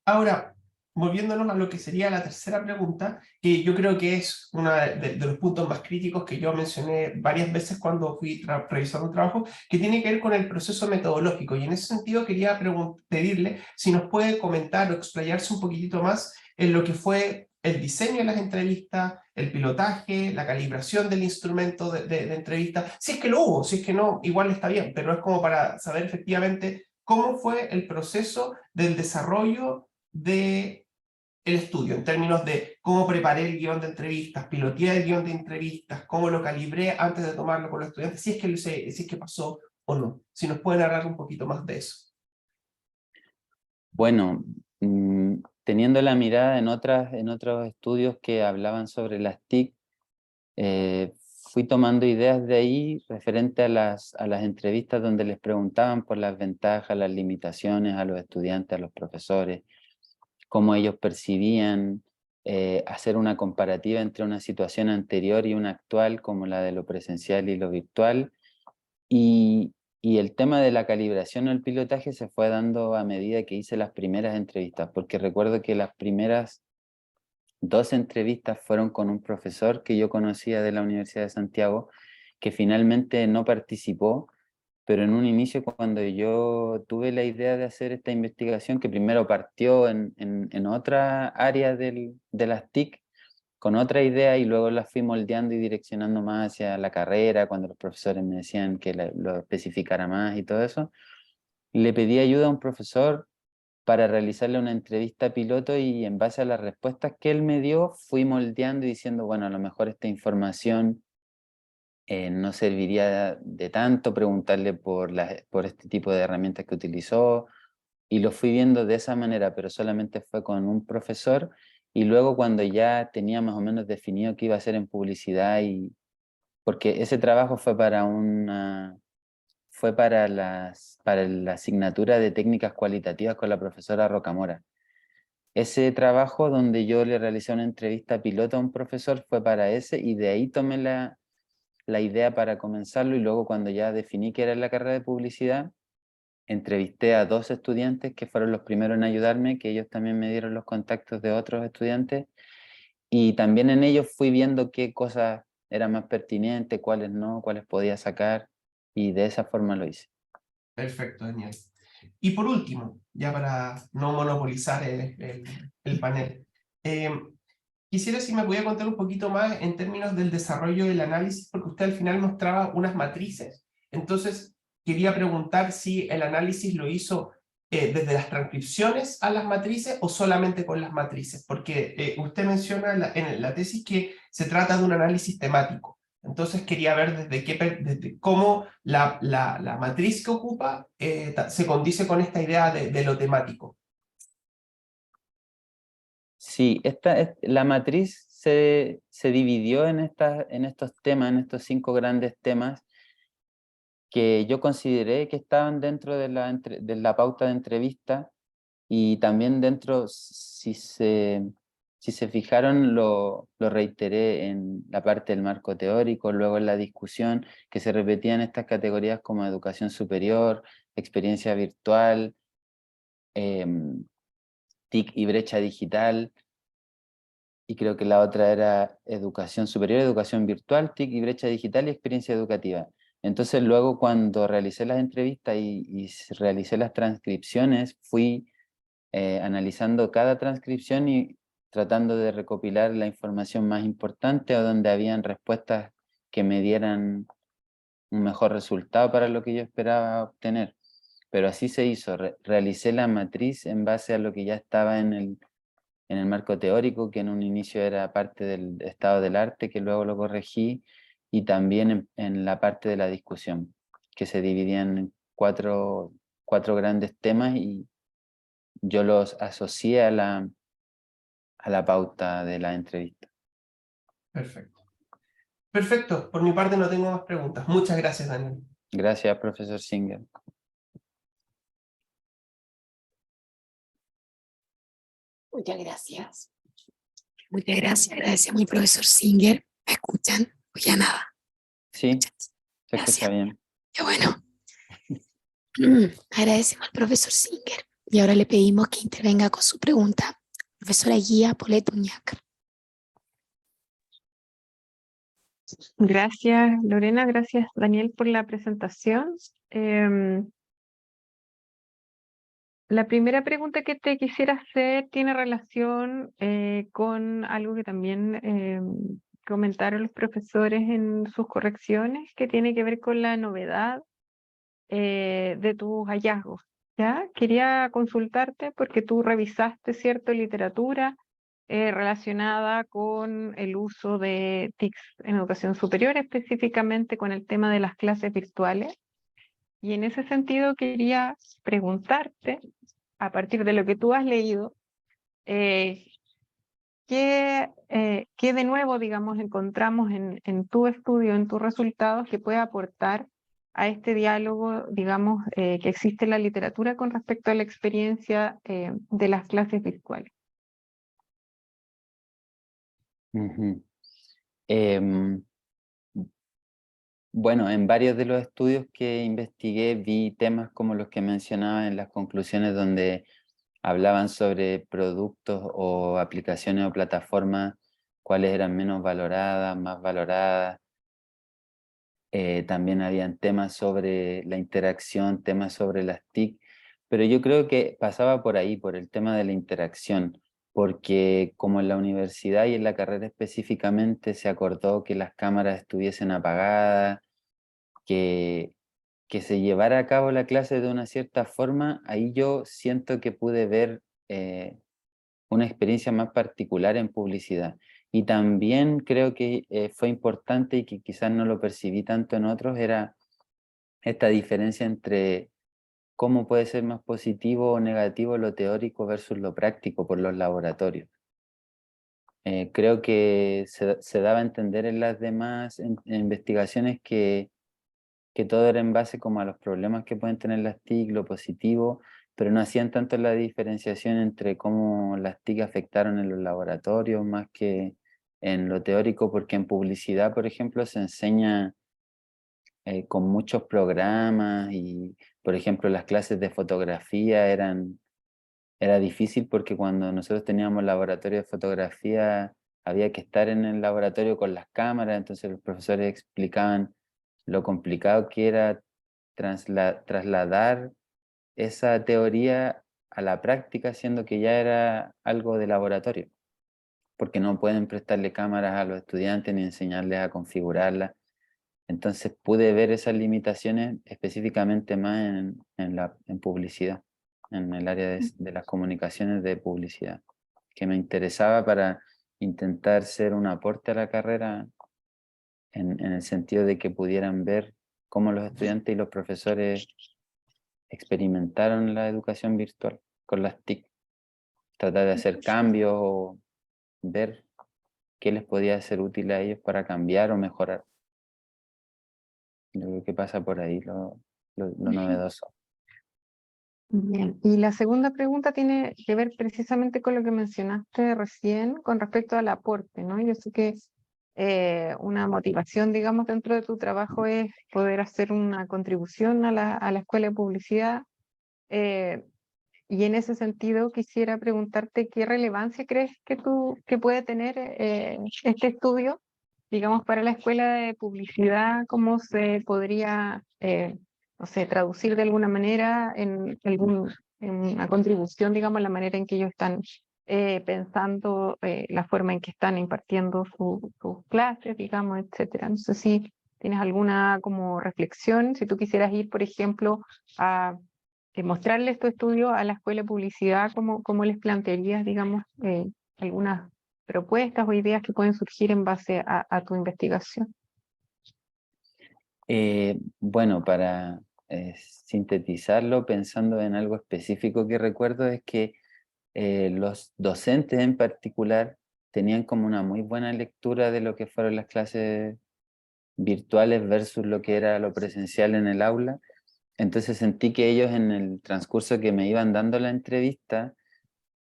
Ahora, volviéndonos a lo que sería la tercera pregunta, que yo creo que es uno de los puntos más críticos que yo mencioné varias veces cuando fui revisando un trabajo, que tiene que ver con el proceso metodológico. Y en ese sentido quería pedirle si nos puede comentar o explayarse un poquitito más en lo que fue el diseño de las entrevistas, el pilotaje, la calibración del instrumento de entrevista, si es que lo hubo, si es que no, igual está bien, pero es como para saber efectivamente cómo fue el proceso del desarrollo del estudio, en términos de cómo preparé el guión de entrevistas, piloteé el guión de entrevistas, cómo lo calibré antes de tomarlo con los estudiantes, si es que pasó o no. Si nos pueden hablar un poquito más de eso. Bueno, teniendo la mirada en otros estudios que hablaban sobre las TIC, fui tomando ideas de ahí referente a las entrevistas donde les preguntaban por las ventajas, las limitaciones a los estudiantes, a los profesores, cómo ellos percibían hacer una comparativa entre una situación anterior y una actual, como la de lo presencial y lo virtual. Y el tema de la calibración o el pilotaje se fue dando a medida que hice las primeras entrevistas, porque recuerdo que las primeras 2 entrevistas fueron con un profesor que yo conocía de la Universidad de Santiago, que finalmente no participó, pero en un inicio cuando yo tuve la idea de hacer esta investigación, que primero partió en otra área de las TIC, con otra idea y luego la fui moldeando y direccionando más hacia la carrera, cuando los profesores me decían que lo especificara más y todo eso, le pedí ayuda a un profesor para realizarle una entrevista piloto y en base a las respuestas que él me dio, fui moldeando y diciendo, bueno, a lo mejor esta información no serviría de tanto, preguntarle por este tipo de herramientas que utilizó, y lo fui viendo de esa manera, pero solamente fue con un profesor, y luego cuando ya tenía más o menos definido qué iba a hacer en publicidad, porque ese trabajo fue para la asignatura de técnicas cualitativas con la profesora Rocamora. Ese trabajo donde yo le realicé una entrevista piloto a un profesor fue para ese, y de ahí tomé la idea para comenzarlo, y luego cuando ya definí que era la carrera de publicidad, entrevisté a 2 estudiantes que fueron los primeros en ayudarme, que ellos también me dieron los contactos de otros estudiantes, y también en ellos fui viendo qué cosas eran más pertinentes, cuáles no, cuáles podía sacar, y de esa forma lo hice. Perfecto, Daniel. Y por último, ya para no monopolizar el panel, quisiera si me podía contar un poquito más en términos del desarrollo del análisis, porque usted al final mostraba unas matrices. Entonces, quería preguntar si el análisis lo hizo desde las transcripciones a las matrices o solamente con las matrices, porque usted menciona en la tesis que se trata de un análisis temático. Entonces quería ver desde cómo la matriz que ocupa se condice con esta idea de lo temático. Sí, la matriz se dividió en estos temas, en estos 5 grandes temas que yo consideré que estaban dentro de la pauta de entrevista, y también dentro, si se fijaron, lo reiteré en la parte del marco teórico, luego en la discusión, que se repetían estas categorías como educación superior, experiencia virtual, TIC y brecha digital, y creo que la otra era educación superior, educación virtual, TIC y brecha digital y experiencia educativa. Entonces luego cuando realicé las entrevistas y realicé las transcripciones, fui analizando cada transcripción y tratando de recopilar la información más importante o donde habían respuestas que me dieran un mejor resultado para lo que yo esperaba obtener. Pero así se hizo, realicé la matriz en base a lo que ya estaba en el marco teórico, que en un inicio era parte del estado del arte, que luego lo corregí, y también en la parte de la discusión, que se dividían en cuatro grandes temas, y yo los asocié a la pauta de la entrevista. Perfecto. Perfecto, por mi parte no tengo más preguntas. Muchas gracias, Daniel. Gracias, profesor Singer. Muchas gracias. Muchas gracias. Agradecemos al profesor Singer. ¿Me escuchan? O ya nada. Sí, se Gracias. escucha bien. Qué bueno. Agradecemos al profesor Singer. Y ahora le pedimos que intervenga con su pregunta. Profesora Guía Polet Uñac. Gracias, Lorena. Gracias, Daniel, por la presentación. La primera pregunta que te quisiera hacer tiene relación con algo que también comentaron los profesores en sus correcciones, que tiene que ver con la novedad de tus hallazgos. ¿Ya? Quería consultarte porque tú revisaste, ¿cierto?, literatura relacionada con el uso de TICs en educación superior, específicamente con el tema de las clases virtuales. Y en ese sentido quería preguntarte, a partir de lo que tú has leído, ¿qué de nuevo, digamos, encontramos en tu estudio, en tus resultados, que puede aportar a este diálogo, digamos, que existe en la literatura con respecto a la experiencia de las clases virtuales? Ujú. Bueno, en varios de los estudios que investigué vi temas como los que mencionaba en las conclusiones, donde hablaban sobre productos o aplicaciones o plataformas, cuáles eran menos valoradas, más valoradas. También habían temas sobre la interacción, temas sobre las TIC, pero yo creo que pasaba por ahí, por el tema de la interacción, porque como en la universidad y en la carrera específicamente se acordó que las cámaras estuviesen apagadas, que se llevara a cabo la clase de una cierta forma, ahí yo siento que pude ver una experiencia más particular en publicidad. Y también creo que fue importante, y que quizás no lo percibí tanto en otros, era esta diferencia entre cómo puede ser más positivo o negativo lo teórico versus lo práctico por los laboratorios. Creo que se daba a entender en las demás investigaciones que todo era en base como a los problemas que pueden tener las TIC, lo positivo, pero no hacían tanto la diferenciación entre cómo las TIC afectaron en los laboratorios más que en lo teórico, porque en publicidad, por ejemplo, se enseña con muchos programas, y, por ejemplo, las clases de fotografía era difícil porque cuando nosotros teníamos laboratorio de fotografía había que estar en el laboratorio con las cámaras, entonces los profesores explicaban lo complicado que era trasladar esa teoría a la práctica, siendo que ya era algo de laboratorio, porque no pueden prestarle cámaras a los estudiantes ni enseñarles a configurarlas. Entonces pude ver esas limitaciones específicamente más en publicidad, en el área de las comunicaciones de publicidad, que me interesaba para intentar ser un aporte a la carrera en el sentido de que pudieran ver cómo los estudiantes y los profesores experimentaron la educación virtual con las TIC, tratar de hacer cambios o ver qué les podía ser útil a ellos para cambiar o mejorar. Yo creo que pasa por ahí lo novedoso. Bien, y la segunda pregunta tiene que ver precisamente con lo que mencionaste recién con respecto al aporte, ¿no? Yo sé que una motivación, digamos, dentro de tu trabajo es poder hacer una contribución a la escuela de publicidad. Y en ese sentido quisiera preguntarte qué relevancia crees que puede tener este estudio, digamos, para la escuela de publicidad, cómo se podría, no sé, traducir de alguna manera en una contribución, digamos, en la manera en que ellos están pensando, la forma en que están impartiendo sus clases, digamos, etcétera. No sé si tienes alguna como reflexión, si tú quisieras ir, por ejemplo, a mostrarles tu estudio a la escuela de publicidad, cómo les plantearías, digamos, algunas propuestas o ideas que pueden surgir en base a tu investigación. Bueno, para sintetizarlo, pensando en algo específico que recuerdo, es que los docentes en particular tenían como una muy buena lectura de lo que fueron las clases virtuales versus lo que era lo presencial en el aula. Entonces sentí que ellos en el transcurso que me iban dando la entrevista,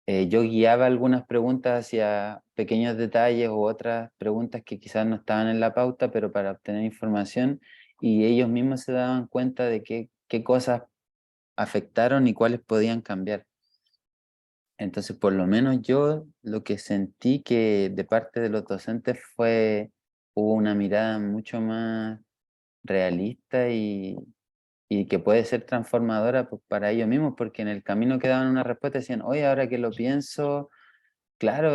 yo guiaba algunas preguntas hacia pequeños detalles u otras preguntas que quizás no estaban en la pauta, pero para obtener información, y ellos mismos se daban cuenta de qué cosas afectaron y cuáles podían cambiar. Entonces, por lo menos yo lo que sentí que de parte de los docentes hubo una mirada mucho más realista y que puede ser transformadora pues, para ellos mismos, porque en el camino que daban una respuesta decían, oye, ahora que lo pienso, claro,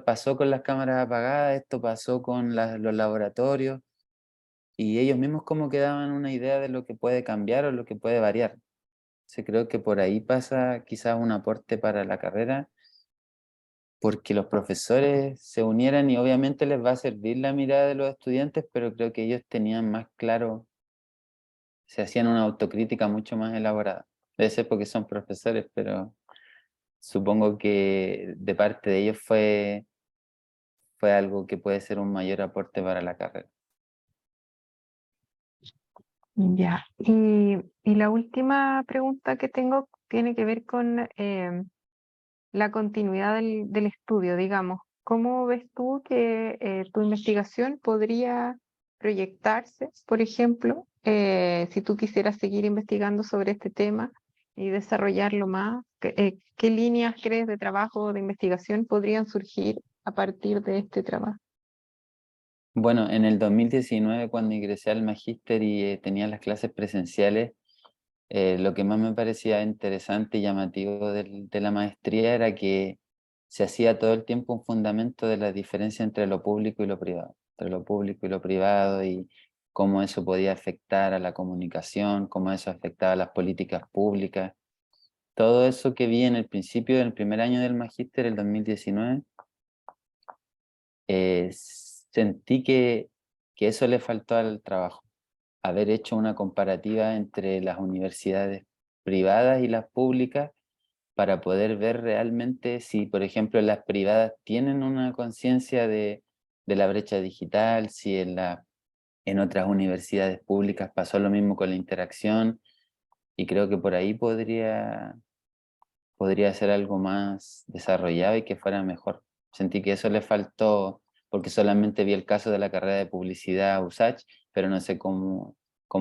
pasó con las cámaras apagadas, esto pasó con los laboratorios, y ellos mismos como que daban una idea de lo que puede cambiar o lo que puede variar. Entonces creo que por ahí pasa quizás un aporte para la carrera, porque los profesores se unieran y obviamente les va a servir la mirada de los estudiantes, pero creo que ellos tenían más claro, se hacían una autocrítica mucho más elaborada. Debe ser porque son profesores, pero supongo que de parte de ellos fue algo que puede ser un mayor aporte para la carrera. Ya, y la última pregunta que tengo tiene que ver con la continuidad del estudio, digamos. ¿Cómo ves tú que tu investigación podría proyectarse, por ejemplo, si tú quisieras seguir investigando sobre este tema y desarrollarlo más? ¿Qué líneas crees de trabajo o de investigación podrían surgir a partir de este trabajo? Bueno, en el 2019 cuando ingresé al magíster y tenía las clases presenciales, lo que más me parecía interesante y llamativo de la maestría era que se hacía todo el tiempo un fundamento de la diferencia entre lo público y lo privado, entre lo público y lo privado, y cómo eso podía afectar a la comunicación, cómo eso afectaba a las políticas públicas. Todo eso que vi en el principio del primer año del magíster, el 2019, sentí que eso le faltó al trabajo, haber hecho una comparativa entre las universidades privadas y las públicas para poder ver realmente si, por ejemplo, las privadas tienen una conciencia de la brecha digital, si en otras universidades públicas pasó lo mismo con la interacción, y creo que por ahí podría ser algo más desarrollado y que fuera mejor. Sentí que eso le faltó, porque solamente vi el caso de la carrera de publicidad USACH, pero no sé cómo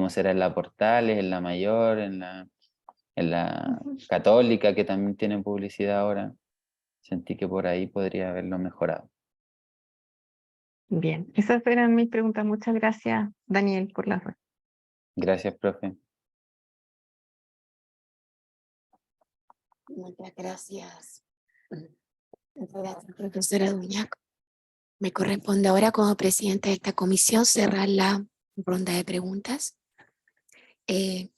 será en la Portales, en la Mayor, en la Católica, que también tiene publicidad ahora. Sentí que por ahí podría haberlo mejorado. Bien, esas eran mis preguntas. Muchas gracias, Daniel, por las respuestas. Gracias, profe. Muchas gracias. Muchas gracias, profesora Duñac. Me corresponde ahora como presidenta de esta comisión cerrar la ronda de preguntas.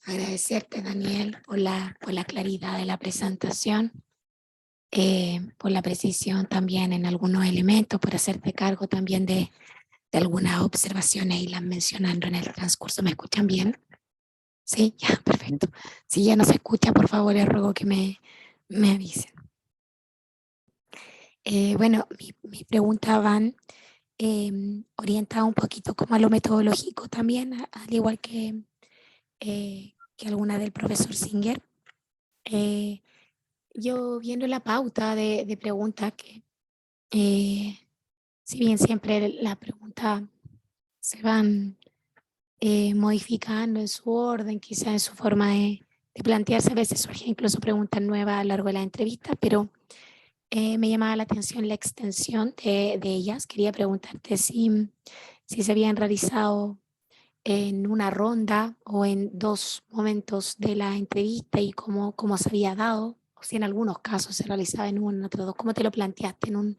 Agradecerte, Daniel, por la claridad de la presentación, por la precisión también en algunos elementos, por hacerte cargo también de algunas observaciones y las mencionando en el transcurso. ¿Me escuchan bien? Sí, ya, perfecto. Si ya no se escucha, por favor, les ruego que me avisen. Bueno, mis preguntas van orientadas un poquito como a lo metodológico también, al igual que alguna del profesor Singer. Yo viendo la pauta de preguntas que, si bien siempre las preguntas se van modificando en su orden, quizá en su forma de plantearse, a veces surgen incluso preguntas nuevas a lo largo de la entrevista, pero me llamaba la atención la extensión de ellas. Quería preguntarte si se habían realizado en una ronda o en dos momentos de la entrevista y cómo se había dado, o si en algunos casos se realizaba en uno, en otro dos. ¿Cómo te lo planteaste en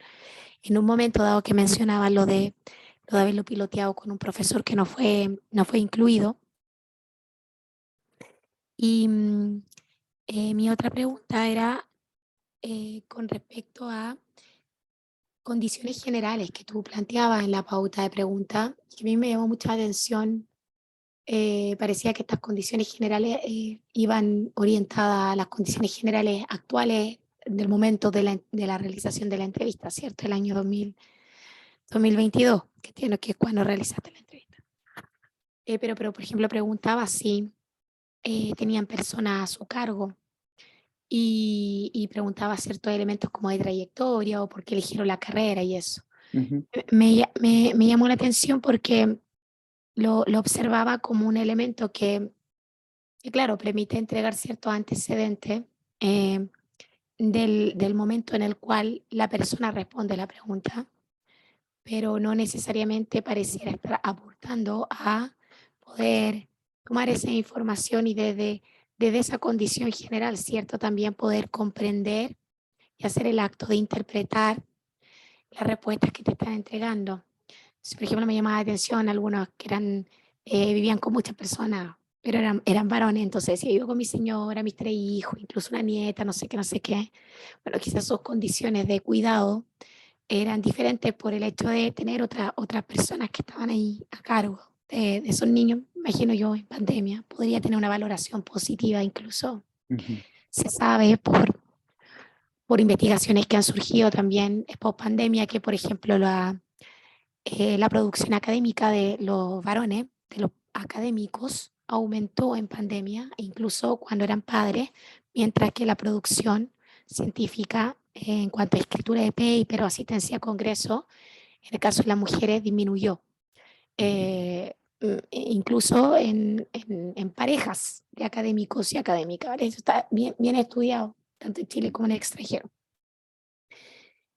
un momento dado que mencionaba lo de haberlo piloteado con un profesor que no fue incluido? Y mi otra pregunta era con respecto a condiciones generales que tú planteabas en la pauta de pregunta, que a mí me llamó mucha atención. Parecía que estas condiciones generales iban orientadas a las condiciones generales actuales del momento de la realización de la entrevista, ¿cierto? El año 2022, que es cuando realizaste la entrevista. Pero, por ejemplo, preguntaba si tenían personas a su cargo y preguntaba ciertos elementos como de trayectoria o por qué eligieron la carrera y eso. Me llamó la atención porque lo observaba como un elemento que, claro, permite entregar ciertos antecedentes del momento en el cual la persona responde la pregunta, pero no necesariamente pareciera estar aportando a poder tomar esa información y desde esa condición general, ¿cierto? También poder comprender y hacer el acto de interpretar las respuestas que te están entregando. Entonces, por ejemplo, me llamaba la atención algunos que vivían con muchas personas, pero eran varones, entonces decía, vivo con mi señora, mis 3 hijos, incluso una nieta, no sé qué, no sé qué. Bueno, quizás sus condiciones de cuidado eran diferentes por el hecho de tener otras personas que estaban ahí a cargo de esos niños. Imagino yo en pandemia podría tener una valoración positiva incluso. Se sabe por investigaciones que han surgido también post pandemia que, por ejemplo, la producción académica de los varones, de los académicos, aumentó en pandemia, incluso cuando eran padres, mientras que la producción científica en cuanto a escritura de paper o asistencia a congreso, en el caso de las mujeres, disminuyó. Incluso en parejas de académicos y académicas, ¿vale? Eso está bien estudiado, tanto en Chile como en el extranjero.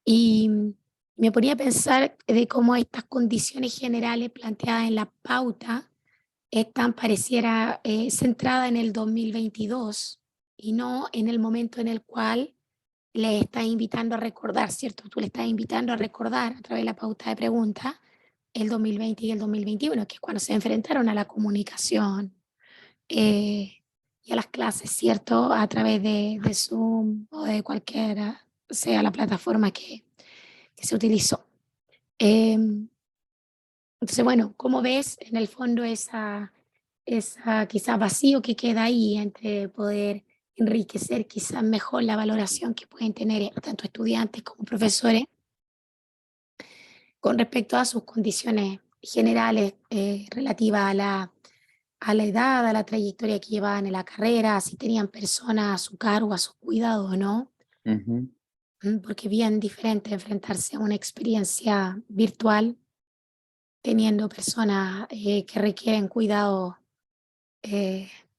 Y me ponía a pensar de cómo estas condiciones generales planteadas en la pauta están, pareciera, centradas en el 2022 y no en el momento en el cual le estás invitando a recordar, ¿cierto? Tú le estás invitando a recordar a través de la pauta de preguntas el 2020 y el 2021, que es cuando se enfrentaron a la comunicación y a las clases, ¿cierto? A través de Zoom o de cualquiera sea la plataforma que se utilizó. Entonces, bueno, ¿cómo ves en el fondo esa quizás vacío que queda ahí entre poder enriquecer quizás mejor la valoración que pueden tener tanto estudiantes como profesores con respecto a sus condiciones generales relativas a la edad, a la trayectoria que llevaban en la carrera, si tenían personas a su cargo, a su cuidado o no? Porque es bien diferente enfrentarse a una experiencia virtual teniendo personas que requieren cuidado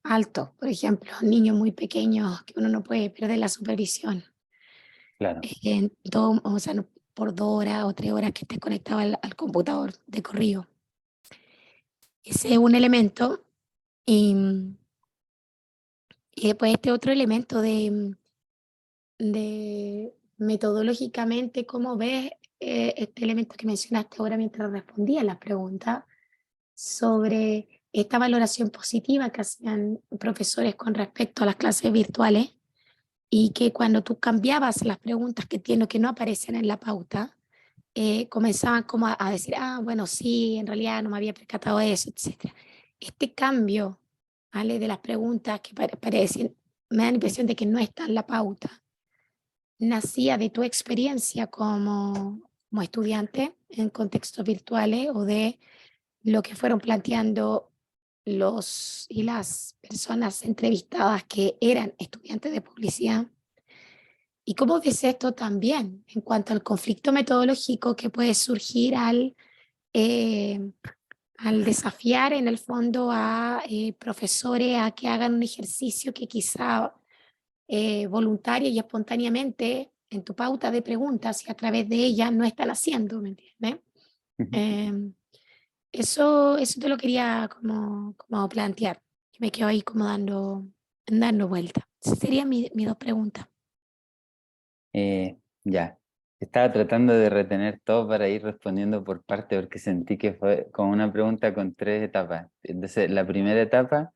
alto, por ejemplo, niños muy pequeños que uno no puede perder la supervisión. Claro. O sea, por 2 horas o 3 horas que esté conectado al computador de corrido. Ese es un elemento. Y después este otro elemento de metodológicamente cómo ves este elemento que mencionaste ahora mientras respondía las preguntas sobre esta valoración positiva que hacían profesores con respecto a las clases virtuales y que cuando tú cambiabas las preguntas que entiendo que no aparecen en la pauta, comenzaban como a decir, ah, bueno, sí, en realidad no me había percatado de eso, etc. Este cambio, ¿vale? De las preguntas que parecen, me da la impresión de que no está en la pauta, nacía de tu experiencia como estudiante en contextos virtuales o de lo que fueron planteando los y las personas entrevistadas que eran estudiantes de publicidad. ¿Y cómo ves esto también en cuanto al conflicto metodológico que puede surgir eh, al desafiar en el fondo a profesores a que hagan un ejercicio que quizá voluntaria y espontáneamente en tu pauta de preguntas y a través de ella no están haciendo, ¿me entiendes? Eso te lo quería como plantear, que me quedo ahí como dando vuelta. Esas serían mis dos preguntas. Ya, estaba tratando de retener todo para ir respondiendo por parte porque sentí que fue como una pregunta con 3 etapas. Entonces, la primera etapa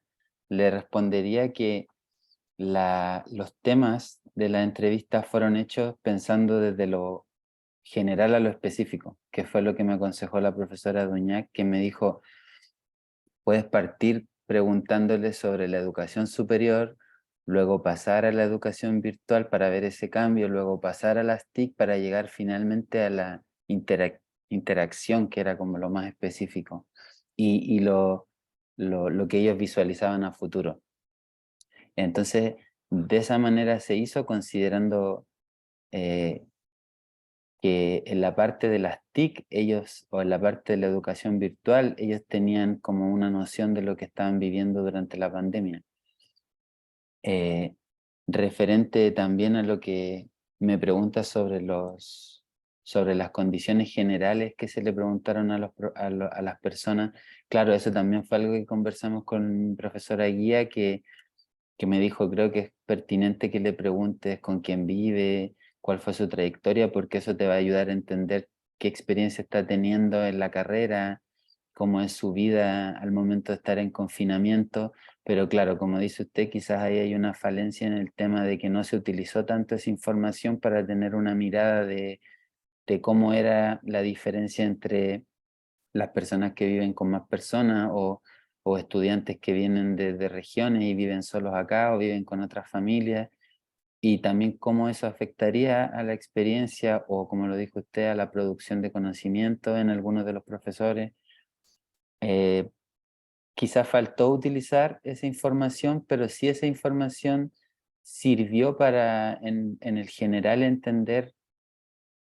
le respondería que los temas de la entrevista fueron hechos pensando desde lo general a lo específico, que fue lo que me aconsejó la profesora Duñac, que me dijo, puedes partir preguntándole sobre la educación superior, luego pasar a la educación virtual para ver ese cambio, luego pasar a las TIC para llegar finalmente a la interacción, que era como lo más específico, y lo que ellos visualizaban a futuro. Entonces, de esa manera se hizo considerando que en la parte de las TIC, ellos, o en la parte de la educación virtual, ellos tenían como una noción de lo que estaban viviendo durante la pandemia. Referente también a lo que me preguntas sobre las condiciones generales que se le preguntaron a las personas, claro, eso también fue algo que conversamos con mi profesora guía, que me dijo, creo que es pertinente que le preguntes con quién vive, cuál fue su trayectoria, porque eso te va a ayudar a entender qué experiencia está teniendo en la carrera, cómo es su vida al momento de estar en confinamiento. Pero claro, como dice usted, quizás ahí hay una falencia en el tema de que no se utilizó tanto esa información para tener una mirada de cómo era la diferencia entre las personas que viven con más personas o estudiantes que vienen de regiones y viven solos acá o viven con otras familias, y también cómo eso afectaría a la experiencia o, como lo dijo usted, a la producción de conocimiento en algunos de los profesores. Eh, Quizás faltó utilizar esa información, pero sí esa información sirvió para en el general entender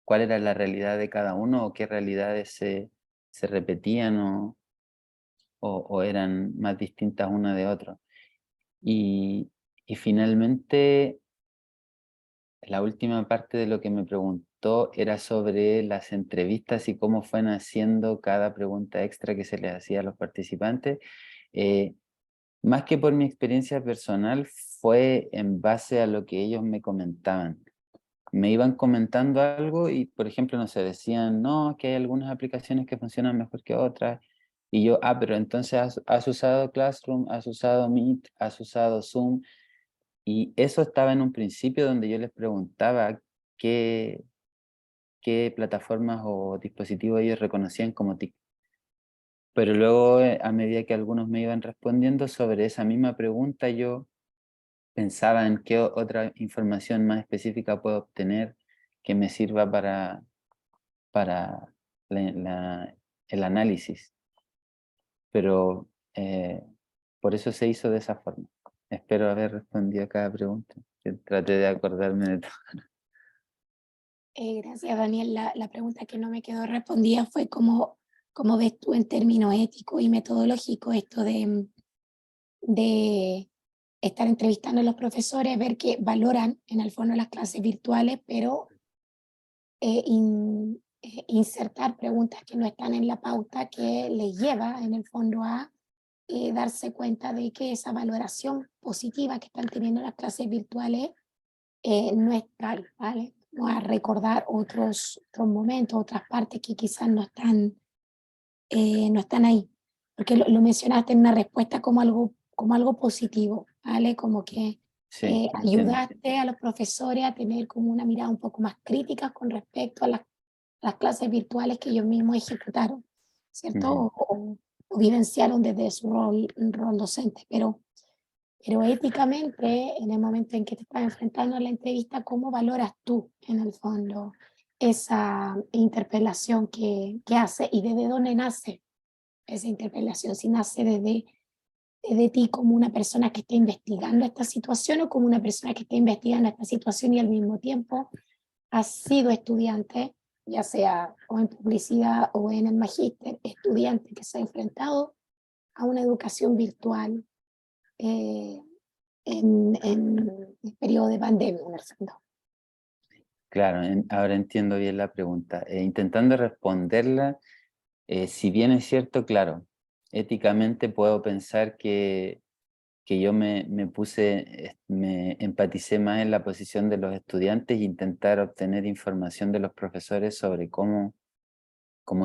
cuál era la realidad de cada uno o qué realidades se repetían o eran más distintas una de otra. Y finalmente, la última parte de lo que me preguntó era sobre las entrevistas y cómo fue naciendo cada pregunta extra que se les hacía a los participantes. Eh, Más que por mi experiencia personal, fue en base a lo que ellos me comentaban. Me iban comentando algo y, por ejemplo, no sé, decían, no, que hay algunas aplicaciones que funcionan mejor que otras. Y yo, pero entonces has usado Classroom, has usado Meet, has usado Zoom. Y eso estaba en un principio donde yo les preguntaba qué plataformas o dispositivos ellos reconocían como TIC. Pero luego, a medida que algunos me iban respondiendo sobre esa misma pregunta, yo pensaba en qué otra información más específica puedo obtener que me sirva para el análisis. Pero por eso se hizo de esa forma. Espero haber respondido a cada pregunta. Que traté de acordarme de todo. Gracias, Daniel. La pregunta que no me quedó respondida fue cómo ves tú en términos éticos y metodológicos esto de estar entrevistando a los profesores, ver que valoran en el fondo las clases virtuales, pero insertar preguntas que no están en la pauta que les lleva en el fondo a darse cuenta de que esa valoración positiva que están teniendo las clases virtuales no es tal, ¿vale? Vamos a recordar otros momentos, otras partes que quizás no están ahí, porque lo mencionaste en una respuesta como algo positivo, ¿vale? Como que Sí, entiendo. ayudaste a los profesores a tener como una mirada un poco más crítica con respecto a las clases virtuales que ellos mismos ejecutaron, ¿cierto? O vivenciaron desde su rol docente, pero éticamente, en el momento en que te estás enfrentando a la entrevista, ¿cómo valoras tú, en el fondo, esa interpelación que hace y desde dónde nace esa interpelación? Si nace desde ti como una persona que está investigando esta situación o como una persona que está investigando esta situación y al mismo tiempo has sido estudiante, ya sea o en publicidad o en el magíster, estudiante que se ha enfrentado a una educación virtual en el periodo de pandemia, en el fondo. Claro, ahora entiendo bien la pregunta. Intentando responderla, si bien es cierto, claro, éticamente puedo pensar que yo me empaticé más en la posición de los estudiantes e intentar obtener información de los profesores sobre cómo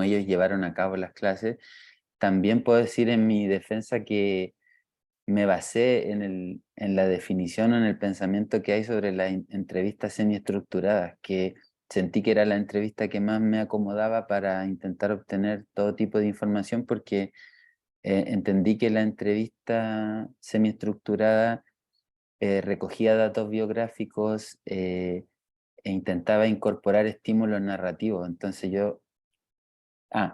ellos llevaron a cabo las clases. También puedo decir en mi defensa que me basé en la definición o en el pensamiento que hay sobre las entrevistas semiestructuradas, que sentí que era la entrevista que más me acomodaba para intentar obtener todo tipo de información, porque entendí que la entrevista semiestructurada recogía datos biográficos e intentaba incorporar estímulos narrativos. Entonces yo...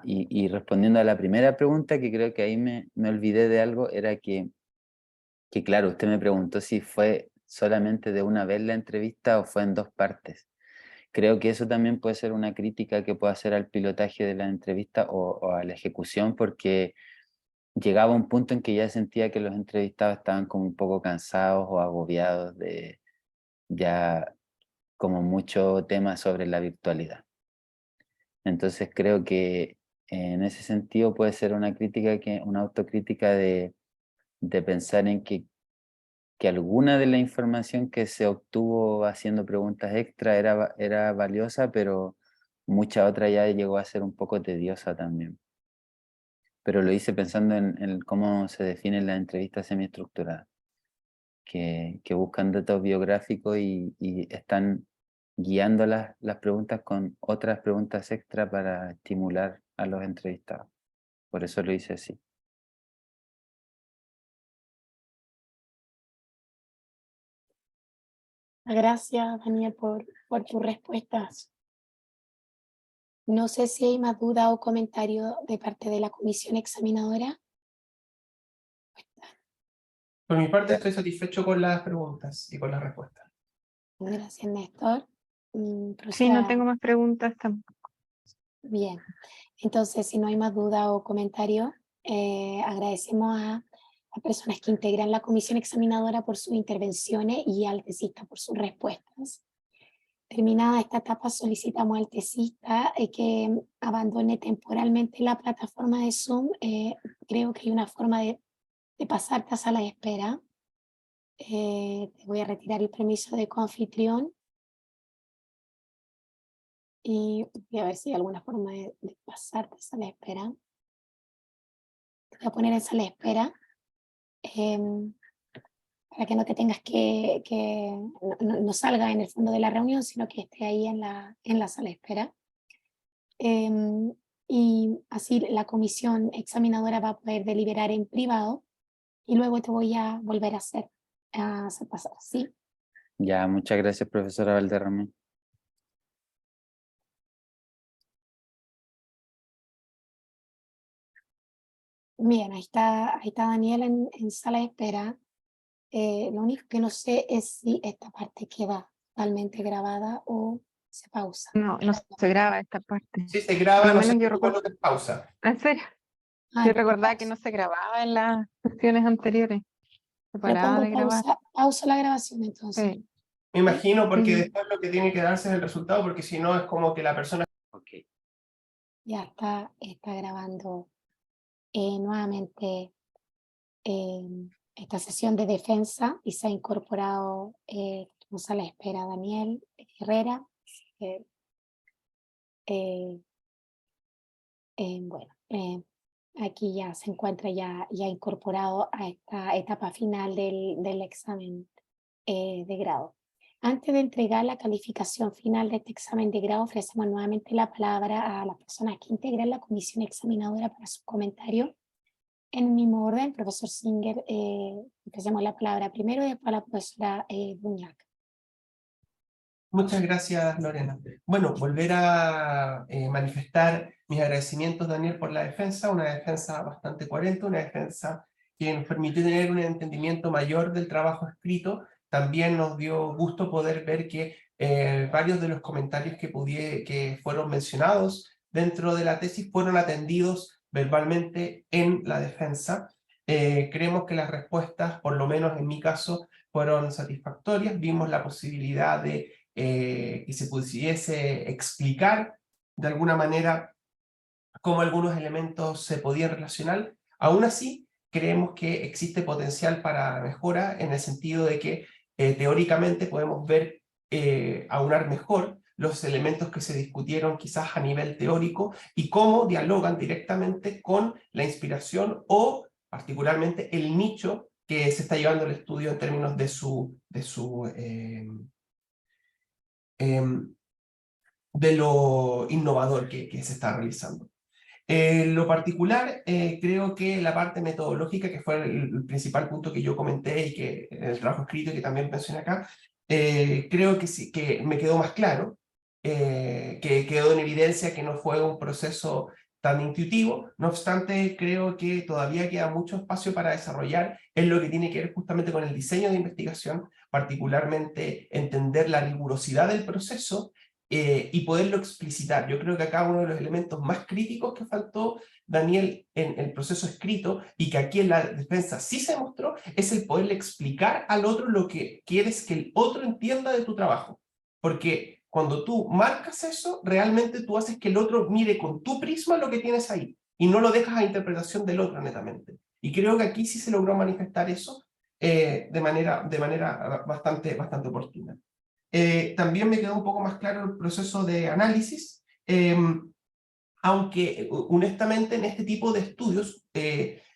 y respondiendo a la primera pregunta, que creo que ahí me olvidé de algo, era que claro, usted me preguntó si fue solamente de una vez la entrevista o fue en dos partes. Creo que eso también puede ser una crítica que puedo hacer al pilotaje de la entrevista o a la ejecución, porque llegaba un punto en que ya sentía que los entrevistados estaban como un poco cansados o agobiados de ya como mucho tema sobre la virtualidad. Entonces creo que en ese sentido puede ser una crítica, una autocrítica de pensar en que alguna de la información que se obtuvo haciendo preguntas extra era valiosa, pero mucha otra ya llegó a ser un poco tediosa también. Pero lo hice pensando en cómo se definen las entrevistas semiestructuradas, que buscan datos biográficos y están guiando las preguntas con otras preguntas extra para estimular a los entrevistados. Por eso lo hice así. Gracias, Daniel, por tus respuestas. No sé si hay más duda o comentario de parte de la comisión examinadora. Por mi parte estoy satisfecho con las preguntas y con las respuestas. Gracias, Néstor. Sí, no Proceda. tengo más preguntas tampoco. Bien, entonces si no hay más duda o comentario, agradecemos a personas que integran la comisión examinadora por sus intervenciones y al tesista por sus respuestas. Terminada esta etapa, solicitamos al tesista que abandone temporalmente la plataforma de Zoom. Creo que hay una forma de pasarte a sala de espera. Te voy a retirar el permiso de coanfitrión y voy a ver si hay alguna forma de pasarte a sala de espera. Te voy a poner en sala de espera para que no te tengas que no salga en el fondo de la reunión, sino que esté ahí en la sala de espera. Y así la comisión examinadora va a poder deliberar en privado y luego te voy a volver a hacer pasar, ¿sí? Ya, muchas gracias, profesora Valderrama. Bien, ahí está Daniel en sala de espera. Lo único que no sé es si esta parte queda totalmente grabada o se pausa. No, no se graba esta parte. Si se Por graba, lo no menos sé yo cómo recuerdo. lo que pausa. ¿En serio? Ah, Yo no, recordaba que pausa. no se grababa en las sesiones anteriores. Se Le paraba pongo de grabar. pausa la grabación entonces. Sí. Me imagino porque Ujú. después lo que tiene que darse es el resultado, porque si no es como que la persona... Okay. Ya está grabando nuevamente esta sesión de defensa y se ha incorporado Vamos a la espera, Daniel Herrera. Bueno, aquí ya se encuentra ya incorporado a esta etapa final del examen de grado. Antes de entregar la calificación final de este examen de grado, ofrecemos nuevamente la palabra a las personas que integran la comisión examinadora para sus comentarios. En el mismo orden, profesor Singer, ofrecemos la palabra primero y después a la profesora Buñac. Muchas gracias, Lorena. Bueno, volver a manifestar mis agradecimientos, Daniel, por la defensa, una defensa bastante coherente, una defensa que nos permitió tener un entendimiento mayor del trabajo escrito. También nos dio gusto poder ver que varios de los comentarios que fueron mencionados dentro de la tesis fueron atendidos verbalmente en la defensa. Creemos que las respuestas, por lo menos en mi caso, fueron satisfactorias. Vimos la posibilidad de que se pudiese explicar de alguna manera cómo algunos elementos se podían relacionar. Aún así, creemos que existe potencial para mejora en el sentido de que teóricamente podemos ver aunar mejor los elementos que se discutieron quizás a nivel teórico y cómo dialogan directamente con la inspiración o particularmente el nicho que se está llevando el estudio en términos de lo innovador que se está realizando. En lo particular, creo que la parte metodológica, que fue el principal punto que yo comenté y que en el trabajo escrito y que también mencioné acá, creo que sí, que me quedó más claro, que quedó en evidencia que no fue un proceso tan intuitivo. No obstante, creo que todavía queda mucho espacio para desarrollar en lo que tiene que ver justamente con el diseño de investigación, particularmente entender la rigurosidad del proceso y poderlo explicitar. Yo creo que acá uno de los elementos más críticos que faltó, Daniel, en el proceso escrito, y que aquí en la defensa sí se mostró, es el poderle explicar al otro lo que quieres que el otro entienda de tu trabajo. Porque cuando tú marcas eso, realmente tú haces que el otro mire con tu prisma lo que tienes ahí, y no lo dejas a interpretación del otro netamente. Y creo que aquí sí se logró manifestar eso de manera bastante oportuna. También me quedó un poco más claro el proceso de análisis, aunque honestamente en este tipo de estudios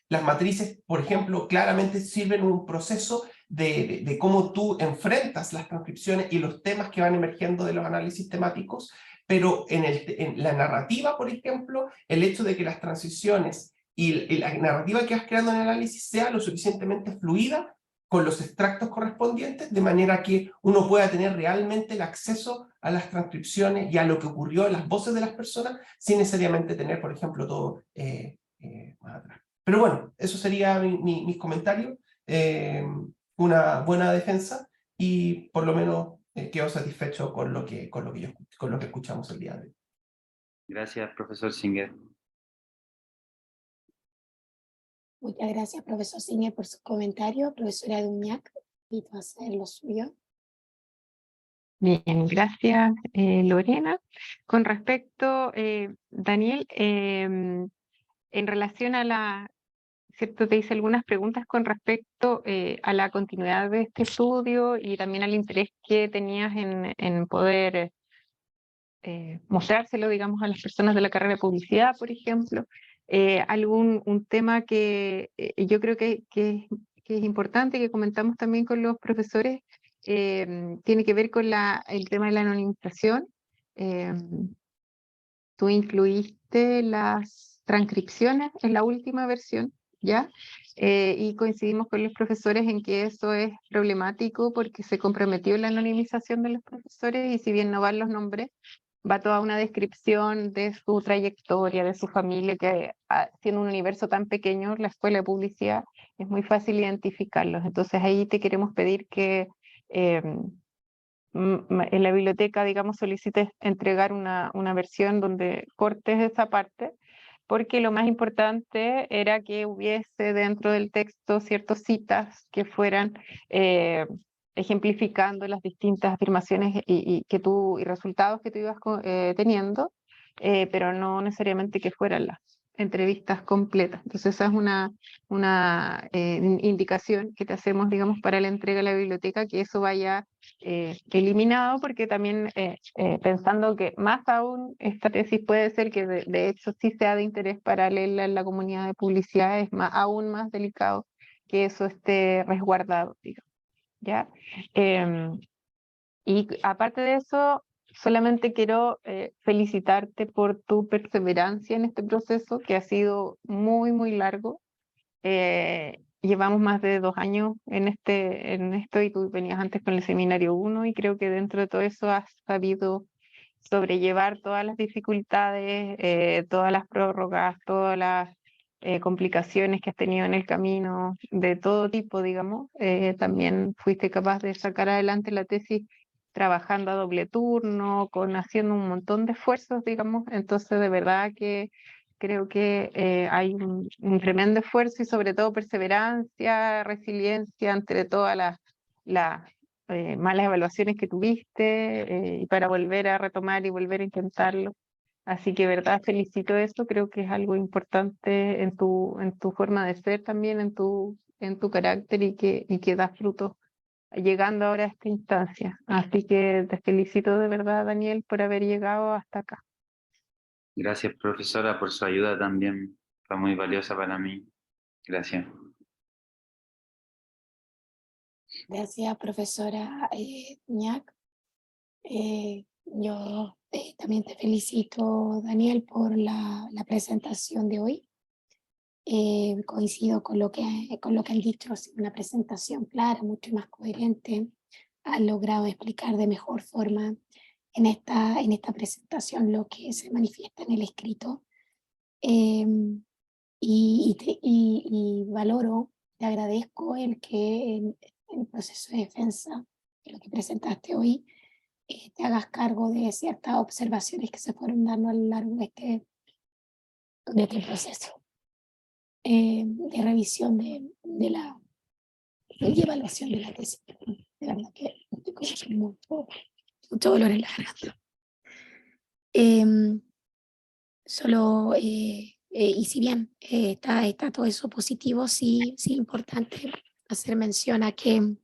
las matrices, por ejemplo, claramente sirven un proceso de cómo tú enfrentas las transcripciones y los temas que van emergiendo de los análisis temáticos, pero en la narrativa, por ejemplo, el hecho de que las transiciones y la narrativa que vas creando en el análisis sea lo suficientemente fluida con los extractos correspondientes, de manera que uno pueda tener realmente el acceso a las transcripciones y a lo que ocurrió en las voces de las personas, sin necesariamente tener, por ejemplo, todo más atrás. Pero bueno, eso sería mis comentarios. Una buena defensa y por lo menos quedo satisfecho con lo que escuchamos el día de hoy. Gracias, profesor Singer. Muchas gracias, profesor Singer, por su comentario. Profesora Buñac, invito a hacer lo suyo. Bien, gracias, Lorena. Con respecto, Daniel, en relación a la, ¿cierto? Te hice algunas preguntas con respecto a la continuidad de este estudio y también al interés que tenías en poder mostrárselo, digamos, a las personas de la carrera de publicidad, por ejemplo. Un tema que yo creo que es importante, que comentamos también con los profesores, tiene que ver con el tema de la anonimización. Tú incluiste las transcripciones en la última versión, ¿ya? Y coincidimos con los profesores en que eso es problemático porque se comprometió la anonimización de los profesores y si bien no van los nombres, va toda una descripción de su trayectoria, de su familia, que siendo un universo tan pequeño, la escuela de publicidad, es muy fácil identificarlos. Entonces ahí te queremos pedir que en la biblioteca, digamos, solicites entregar una versión donde cortes esa parte, porque lo más importante era que hubiese dentro del texto ciertas citas que fueran ejemplificando las distintas afirmaciones y resultados que tú ibas teniendo, pero no necesariamente que fueran entrevistas completas. Entonces esa es una indicación que te hacemos, digamos, para la entrega a la biblioteca, que eso vaya eliminado, porque también pensando que más aún esta tesis puede ser que de hecho sí sea de interés para leerla en la comunidad de publicidad, es aún más delicado que eso esté resguardado, digamos, ¿ya? Y aparte de eso, solamente quiero felicitarte por tu perseverancia en este proceso, que ha sido muy, muy largo. Llevamos más de 2 años en esto, y tú venías antes con el seminario 1, y creo que dentro de todo eso has sabido sobrellevar todas las dificultades, todas las prórrogas, todas las complicaciones que has tenido en el camino, de todo tipo, digamos. También fuiste capaz de sacar adelante la tesis trabajando a doble turno, haciendo un montón de esfuerzos, digamos. Entonces, de verdad que creo que hay un tremendo esfuerzo y sobre todo perseverancia, resiliencia entre todas las malas evaluaciones que tuviste, y para volver a retomar y volver a intentarlo. Así que, verdad, felicito eso, creo que es algo importante en tu forma de ser también, en tu carácter, y que da frutos llegando ahora a esta instancia. Así que te felicito de verdad, Daniel, por haber llegado hasta acá. Gracias, profesora, por su ayuda también. Fue muy valiosa para mí. Gracias. Gracias, profesora Ñac. Yo también te felicito, Daniel, por la presentación de hoy. Coincido con lo que han dicho, ha sido una presentación clara, mucho más coherente. Han logrado explicar de mejor forma en esta presentación lo que se manifiesta en el escrito. Y valoro, te agradezco el que en el proceso de defensa, de lo que presentaste hoy, te hagas cargo de ciertas observaciones que se fueron dando a lo largo de este proceso de revisión y evaluación de la tesis. De verdad que estoy con mucho dolor en la garganta. Y si bien está todo eso positivo, sí es importante hacer mención a que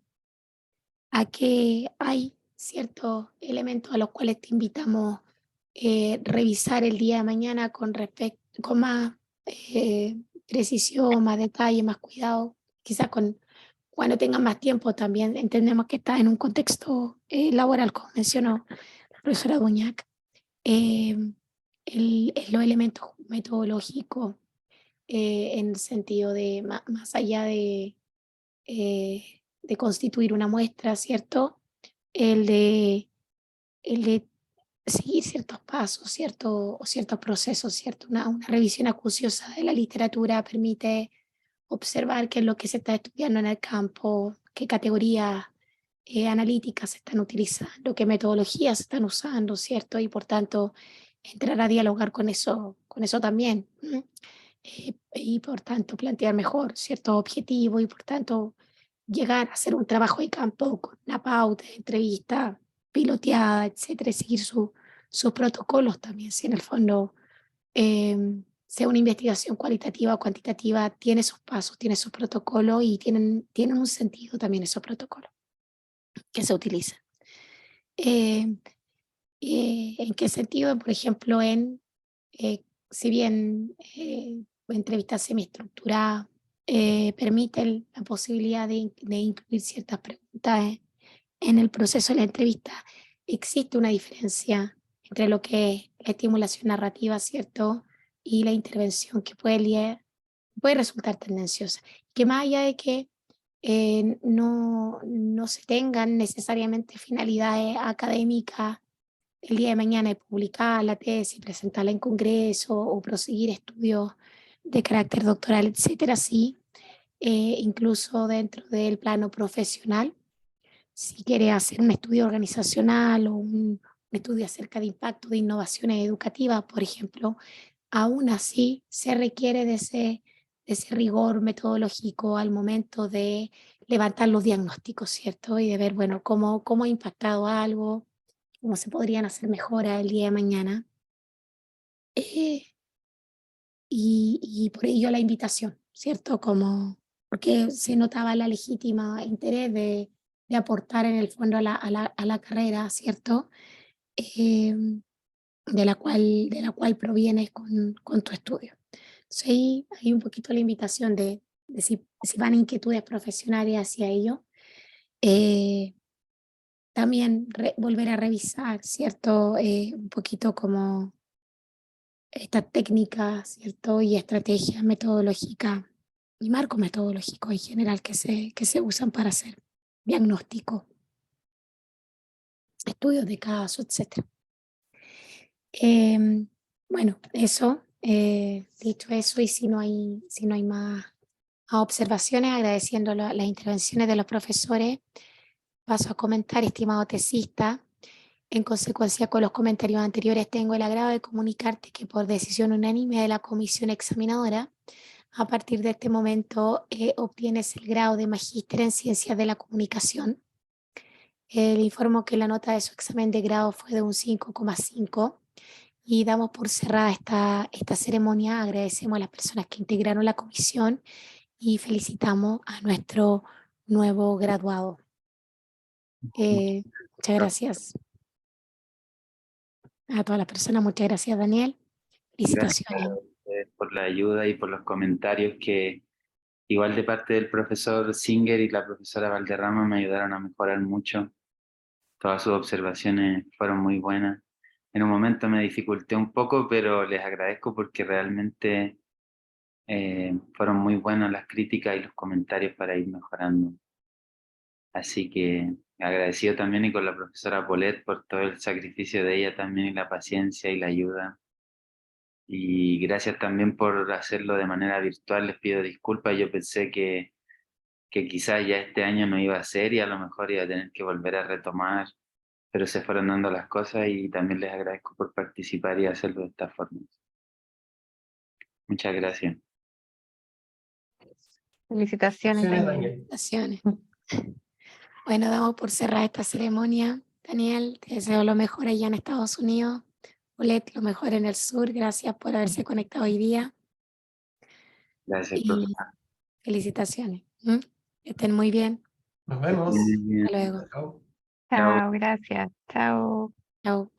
hay ciertos elementos a los cuales te invitamos revisar el día de mañana con más precisión, más detalle, más cuidado, quizás cuando tengas más tiempo también. Entendemos que estás en un contexto laboral, como mencionó la profesora Duñac. Los elementos metodológicos en el sentido de más allá de constituir una muestra, ¿cierto? El de seguir ciertos pasos, ciertos procesos, ¿cierto? Una revisión acuciosa de la literatura permite observar qué es lo que se está estudiando en el campo, qué categorías analíticas se están utilizando, qué metodologías se están usando, ¿cierto? Y por tanto, entrar a dialogar con eso también. Y por tanto, plantear mejor ciertos objetivos y por tanto, llegar a hacer un trabajo de campo con una pauta de entrevista piloteada, etcétera, y seguir sus protocolos también, si en el fondo sea una investigación cualitativa o cuantitativa, tiene sus pasos, tiene sus protocolos y tienen un sentido también esos protocolos que se utilizan. ¿En qué sentido? Por ejemplo, si bien entrevistas semiestructuradas permiten la posibilidad de incluir ciertas preguntas en el proceso de la entrevista, existe una diferencia entre lo que es la estimulación narrativa, ¿cierto? Y la intervención que puede resultar tendenciosa. Que más allá de que no se tengan necesariamente finalidades académicas el día de mañana de publicar la tesis, presentarla en congreso o proseguir estudios de carácter doctoral, etcétera, sí, incluso dentro del plano profesional, si quiere hacer un estudio organizacional o un estudio acerca de impacto de innovaciones educativas, por ejemplo, aún así se requiere de ese rigor metodológico al momento de levantar los diagnósticos, ¿cierto? Y de ver, bueno, cómo ha impactado algo, cómo se podrían hacer mejoras el día de mañana. y por ello la invitación, ¿cierto? Como, porque se notaba la legítima interés de aportar en el fondo a la carrera, ¿cierto? De la cual provienes con tu estudio. Entonces ahí hay un poquito la invitación de si van inquietudes profesionales hacia ello, también volver a revisar, ¿cierto? Un poquito como estas técnicas, ¿cierto? Y estrategias metodológicas y marcos metodológicos en general que se usan para hacer diagnóstico, estudios de caso, etc. Bueno, eso, dicho eso, y si no hay más observaciones, agradeciendo las intervenciones de los profesores, paso a comentar, estimado tesista. En consecuencia con los comentarios anteriores, tengo el agrado de comunicarte que por decisión unánime de la comisión examinadora, a partir de este momento obtienes el grado de magíster en Ciencias de la Comunicación. Le informo que la nota de su examen de grado fue de un 5,5 y damos por cerrada esta ceremonia. Agradecemos a las personas que integraron la comisión y felicitamos a nuestro nuevo graduado. Muchas gracias a todas las personas. Muchas gracias, Daniel. Gracias Felicitaciones. a ustedes por la ayuda y por los comentarios que, igual de parte del profesor Singer y la profesora Valderrama, me ayudaron a mejorar mucho. Todas sus observaciones fueron muy buenas. En un momento me dificulté un poco, pero les agradezco porque realmente fueron muy buenas las críticas y los comentarios para ir mejorando. Así que agradecido también y con la profesora Polet por todo el sacrificio de ella también y la paciencia y la ayuda. Y gracias también por hacerlo de manera virtual. Les pido disculpas, yo pensé que quizás ya este año no iba a ser y a lo mejor iba a tener que volver a retomar, pero se fueron dando las cosas y también les agradezco por participar y hacerlo de esta forma. Muchas gracias. Felicitaciones, Daniel. Daniel. Felicitaciones. Bueno, damos por cerrada esta ceremonia. Daniel, te deseo lo mejor allá en Estados Unidos. Olet, lo mejor en el sur. Gracias por haberse conectado hoy día. Gracias, Y profesor. felicitaciones. ¿Mm? Que estén muy bien. Nos vemos. Muy bien. Hasta luego. Chao. Chao, gracias. Chao. Chao.